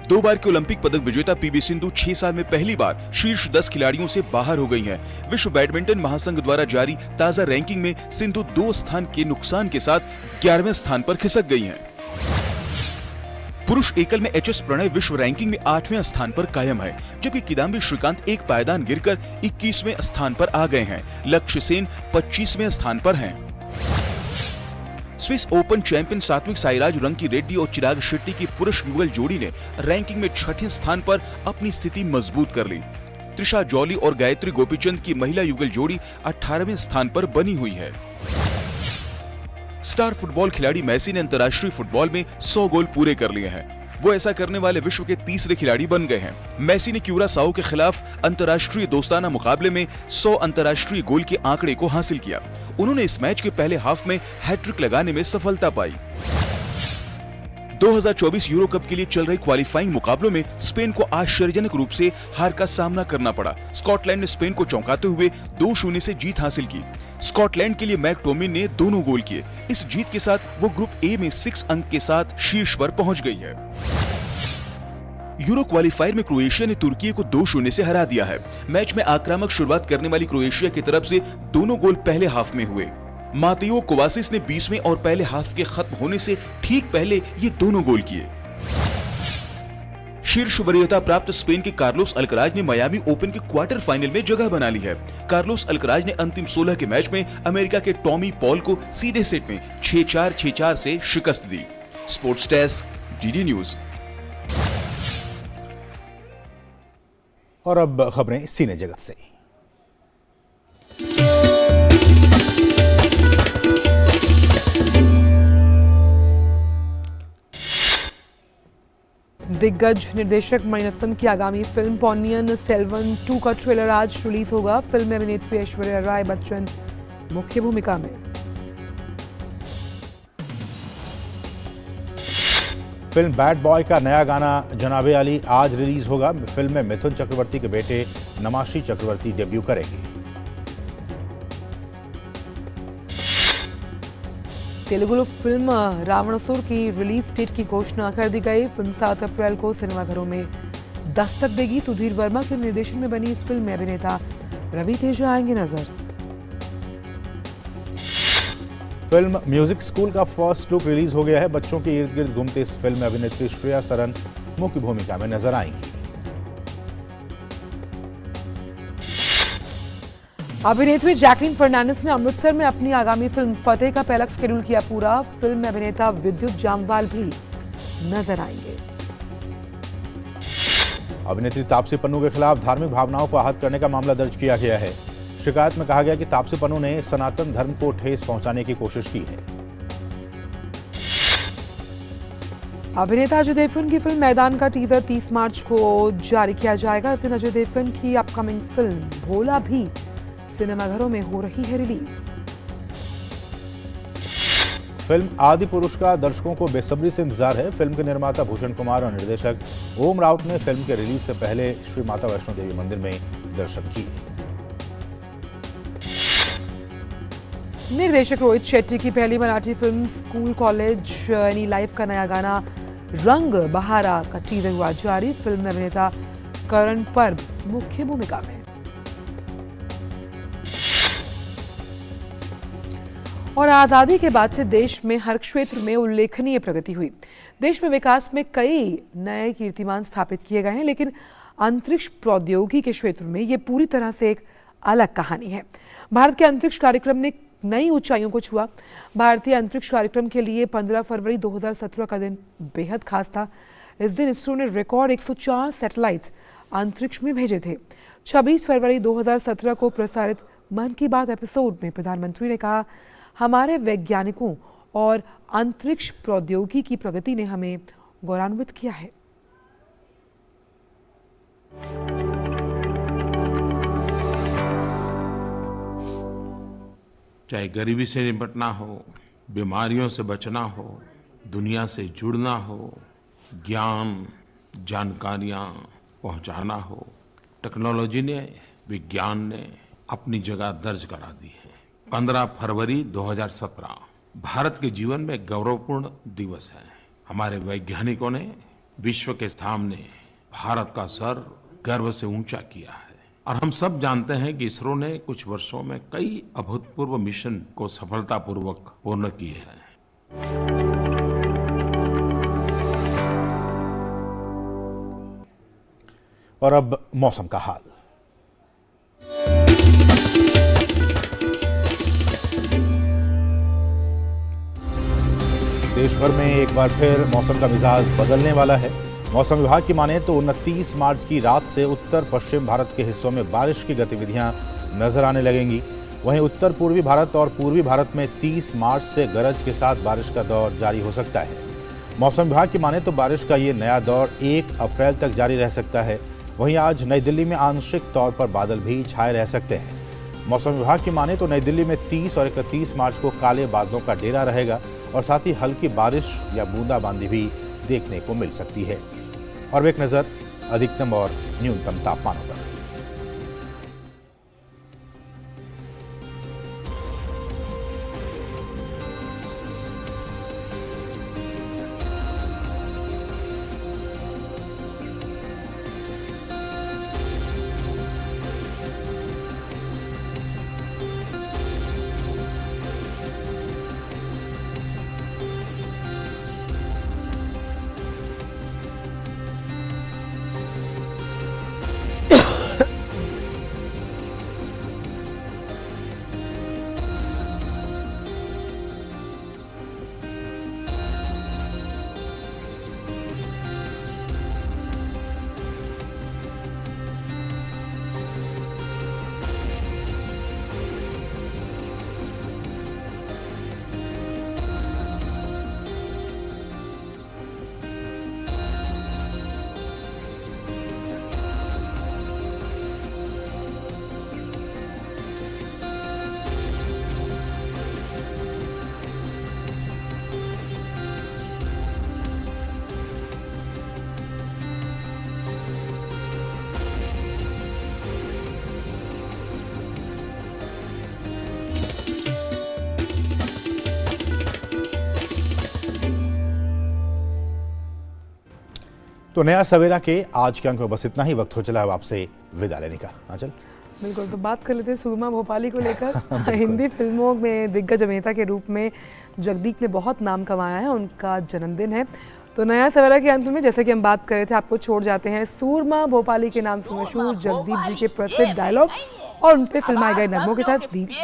2 बार के ओलंपिक पदक विजेता पीवी सिंधु 6 साल में पहली बार शीर्ष 10 खिलाड़ियों से बाहर हो गई हैं। विश्व बैडमिंटन महासंघ द्वारा जारी ताजा रैंकिंग में सिंधु 2 स्थान के नुकसान के साथ 11वें स्थान पर खिसक गई हैं। पुरुष एकल में एचएस प्रणय विश्व रैंकिंग में 8वें स्थान पर कायम है, जबकि किदाम्बी श्रीकांत एक पायदान गिरकर 21वें स्थान पर आ गए हैं। लक्ष्य सेन 25वें स्थान पर हैं। Swiss open champion Satwik Sairaj, रंकी Reddy और चिराग शेट्टी की पुरुष युगल जोड़ी ने रैंकिंग में 6ठे स्थान पर अपनी स्थिति मजबूत कर ली। त्रिशा जॉली और गायत्री गोपीचंद की महिला युगल जोड़ी 18वें स्थान पर बनी हुई है। स्टार फुटबॉल खिलाड़ी मेसी ने अंतर्राष्ट्रीय फुटबॉल में 100 गोल पूरे कर लिए हैं। वो ऐसा करने वाले विश्व के तीसरे खिलाड़ी बन गए हैं। मेसी ने क्यूरासाओ के खिलाफ अंतर्राष्ट्रीय दोस्ताना मुकाबले में 100 अंतर्राष्ट्रीय गोल के आंकड़े को हासिल किया। उन्होंने इस मैच के पहले हाफ में हैट्रिक लगाने में सफलता पाई। 2024 यूरो कप के लिए चल रहे क्वालिफाइंग मुकाबलों में स्पेन को आश्चर्यजनक रूप से हार का सामना करना पड़ा। स्कॉटलैंड ने स्पेन को चौंकाते हुए 2-0 से जीत हासिल की। स्कॉटलैंड के लिए मैकटोमिन ने दोनों गोल किए। इस जीत के साथ वो ग्रुप ए में 6 अंक के साथ शीर्ष पर पहुंच गई है। यूरो क्वालिफायर में क्रोएशिया ने तुर्की को 2-0 से हरा दिया है। मैच में आक्रामक शुरुआत करने वाली क्रोएशिया की तरफ से दोनों गोल पहले हाफ में हुए। मातेओ कोवासिस ने 20वें और पहले हाफ के खत्म होने से ठीक पहले ये दोनों गोल किए। शीर्ष वरीयता प्राप्त स्पेन के कार्लोस अल्कराज ने मियामी ओपन के क्वार्टर फाइनल में जगह बना ली है। कार्लोस अल्कराज ने अंतिम 16 के मैच में अमेरिका के टॉमी पॉल को सीधे सेट में 6-4, 6-4 से शिकस्त दी। Sports desk, DD News. और अब खबरें सिने जगत से। दिग्गज निर्देशक मणिरत्नम की आगामी फिल्म पोन्नियन सेल्वन 2 का ट्रेलर आज रिलीज होगा। फिल्म में अभिनेत्री ऐश्वर्या राय बच्चन मुख्य भूमिका में। फिल्म बैड बॉय का नया गाना जनाबे अली आज रिलीज होगा। फिल्म में मिथुन चक्रवर्ती के बेटे नमाशी चक्रवर्ती डेब्यू करेंगे। तेलुगु फिल्म रावणसुर की रिलीज डेट की घोषणा कर दी गई। फिल्म 7 अप्रैल को सिनेमाघरों में दस्तक देगी। सुधीर वर्मा के निर्देशन में बनी इस फिल्म में अभिनेता रवि तेजा आएंगे नजर। फिल्म म्यूजिक स्कूल का फर्स्ट लुक रिलीज हो गया है। बच्चों के इर्द गिर्द घूमते इस फिल्म में अभिनेत्री श्रेया सरन मुख्य भूमिका में नजर आएंगी। अभिनेत्री जैकलीन फर्नांडिस ने अमृतसर में अपनी आगामी फिल्म फतेह का पहला शेड्यूल किया पूरा। फिल्म में अभिनेता विद्युत जामवाल भी नजर आएंगे। अभिनेत्री तापसी पन्नू के खिलाफ धार्मिक भावनाओं को आहत करने का मामला दर्ज किया गया है। शिकायत में कहा गया कि तापसी पन्नू ने सनातन धर्म को ठेस पहुंचाने की कोशिश की है। अभिनेता अजय देवगन की फिल्म मैदान का टीजर 30 मार्च को जारी किया जाएगा। इस दिन अजय देवगन की अपकमिंग फिल्म भोला भी सिनेमाघरों में हो रही है रिलीज। फिल्म आदि पुरुष का दर्शकों को बेसब्री से इंतजार है। फिल्म के निर्माता भूषण कुमार और निर्देशक ओम राउत ने फिल्म के रिलीज से पहले श्री माता वैष्णो देवी मंदिर में दर्शन किए। निर्देशक रोहित शेट्टी की पहली Marathi film school college any life का नया गाना रंग बहारा का टीजर हुआ जारी। फिल्म में अभिनेता करण पर्ब मुख्य भूमिका में। और आजादी के बाद से देश में हर क्षेत्र में उल्लेखनीय प्रगति हुई। देश में विकास में कई नए कीर्तिमान स्थापित किए गए हैं, लेकिन अंतरिक्ष प्रौद्योगिकी के क्षेत्र में ये पूरी तरह से एक अलग कहानी है। भारत के अंतरिक्ष कार्यक्रम ने नई ऊंचाइयों को छुआ। भारतीय अंतरिक्ष कार्यक्रम के लिए 15 फरवरी 2017 का दिन बेहद खास था। इस दिन इसरो ने रिकॉर्ड 104 सैटेलाइट्स अंतरिक्ष में भेजे थे। 26 फरवरी 2017 को प्रसारित मन की बात एपिसोड में प्रधानमंत्री ने कहा, हमारे वैज्ञानिकों और अंतरिक्ष प्रौद्योगिकी की प्रगति ने हमें गौरवान्वित किया है। चाहे गरीबी से निपटना हो, बीमारियों से बचना हो, दुनिया से जुड़ना हो, ज्ञान जानकारियां पहुंचाना हो, टेक्नोलॉजी ने, विज्ञान ने अपनी जगह दर्ज करा दी है। 15 फरवरी 2017 भारत के जीवन में गौरवपूर्ण दिवस है। हमारे वैज्ञानिकों ने विश्व के सामने भारत का सर गर्व से ऊंचा किया है और हम सब जानते हैं कि इसरो ने कुछ वर्षों में कई अभूतपूर्व मिशन को सफलतापूर्वक पूर्ण किए हैं। और अब मौसम का हाल। देश भर में एक बार फिर मौसम का मिजाज बदलने वाला है। मौसम विभाग की माने तो 29 मार्च की रात से उत्तर पश्चिम भारत के हिस्सों में बारिश की गतिविधियां नजर आने लगेंगी। वहीं उत्तर पूर्वी भारत और पूर्वी भारत में 30 मार्च से गरज के साथ बारिश का दौर जारी हो सकता है। मौसम विभाग की माने तो बारिश का ये नया दौर 1 अप्रैल तक जारी रह सकता है। वहीं आज नई दिल्ली में आंशिक तौर पर बादल भी छाए रह सकते हैं। मौसम विभाग की माने तो नई दिल्ली में 30 और 31 मार्च को काले बादलों का डेरा रहेगा और साथ ही हल्की बारिश या बूंदाबांदी भी देखने को मिल सकती है। और एक नजर अधिकतम और न्यूनतम तापमानों पर। तो नया सवेरा के आज के अंक में बस इतना ही। वक्त हो चला है आपसे विदा लेने का। आंचल, बिल्कुल, तो बात कर लेते हैं सूरमा भोपाली को लेकर। हिंदी फिल्मों में दिग्गज अभिनेता के रूप में जगदीप ने बहुत नाम कमाया है। उनका जन्मदिन है। तो नया सवेरा के अंत में जैसे कि हम बात कर रहे थे, आपको छोड़ जाते हैं सूरमा भोपाली के नाम से मशहूर जगदीप जी के प्रसिद्ध डायलॉग और उन पे फिल्माए गए नगमों के साथ।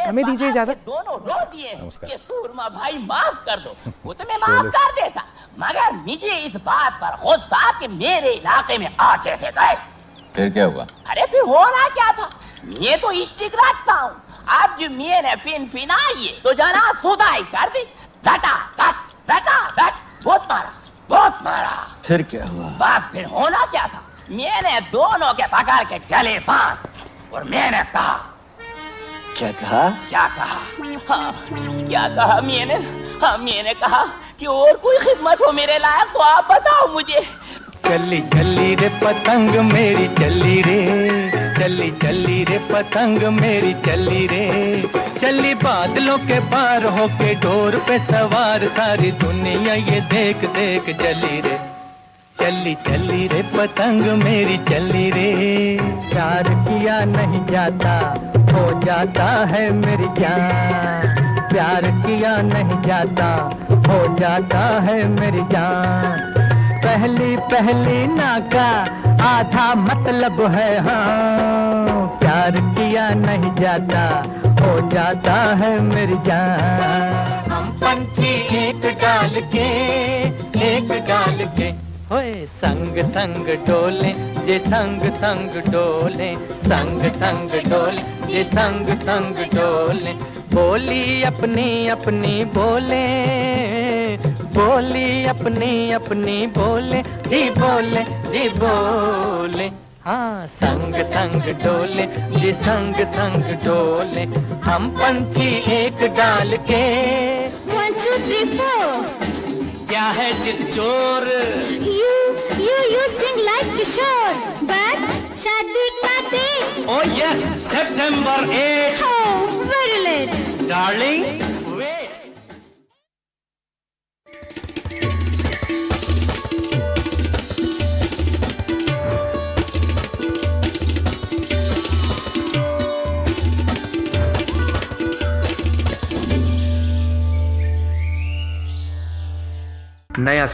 हमें दीजिए इजाजत। नमस्कार। सूरमा भाई माफ कर दो, वो तो मैं माफ कर देता, मगर मुझे इस बात पर गुस्सा कि मेरे इलाके में आ कैसे गए। फिर क्या हुआ? अरे फिर होना क्या था, मैं तो स्टिक रखता हूँ। अब जो मैंने फिन फिनाई तो जना सुधाई कर दी। धटा धट बहुत मारा। फिर क्या हुआ? बस फिर होना क्या था, मैंने दोनों के पकड़ के गले बांध और मैंने कहा। क्या कहा? हाँ, क्या कहा मैंने कहा कि और कोई खिदमत हो मेरे लायक तो आप बताओ मुझे। चली चली रे पतंग मेरी चली रे, चली चली रे पतंग मेरी चली रे, चली बादलों के पार होके डोर पे सवार, सारी दुनिया ये देख देख जली रे, चली चली रे पतंग मेरी चली रे। प्यार किया नहीं जाता, हो जाता है मेरी जान, प्यार किया नहीं जाता, हो जाता है मेरी जान। पहली पहली का आधा मतलब है हाँ, प्यार किया नहीं जाता, हो जाता है मेरी जान। हम पंछी एक डाल के होए संग संग डोले, जे संग संग डोले, संग संग डोले, जे संग संग डोले। बोली अपनी अपनी बोले, बोली अपनी अपनी बोले, जी बोले जी बोले। हाँ संग संग डोले, जी संग संग डोले। हम पंछी एक डाल के 1 2 3 4 क्या है चित चोर? You sing like Kishore, but शादी का दिन? Oh yes, September 8. Oh, very late. Darling, wait. नया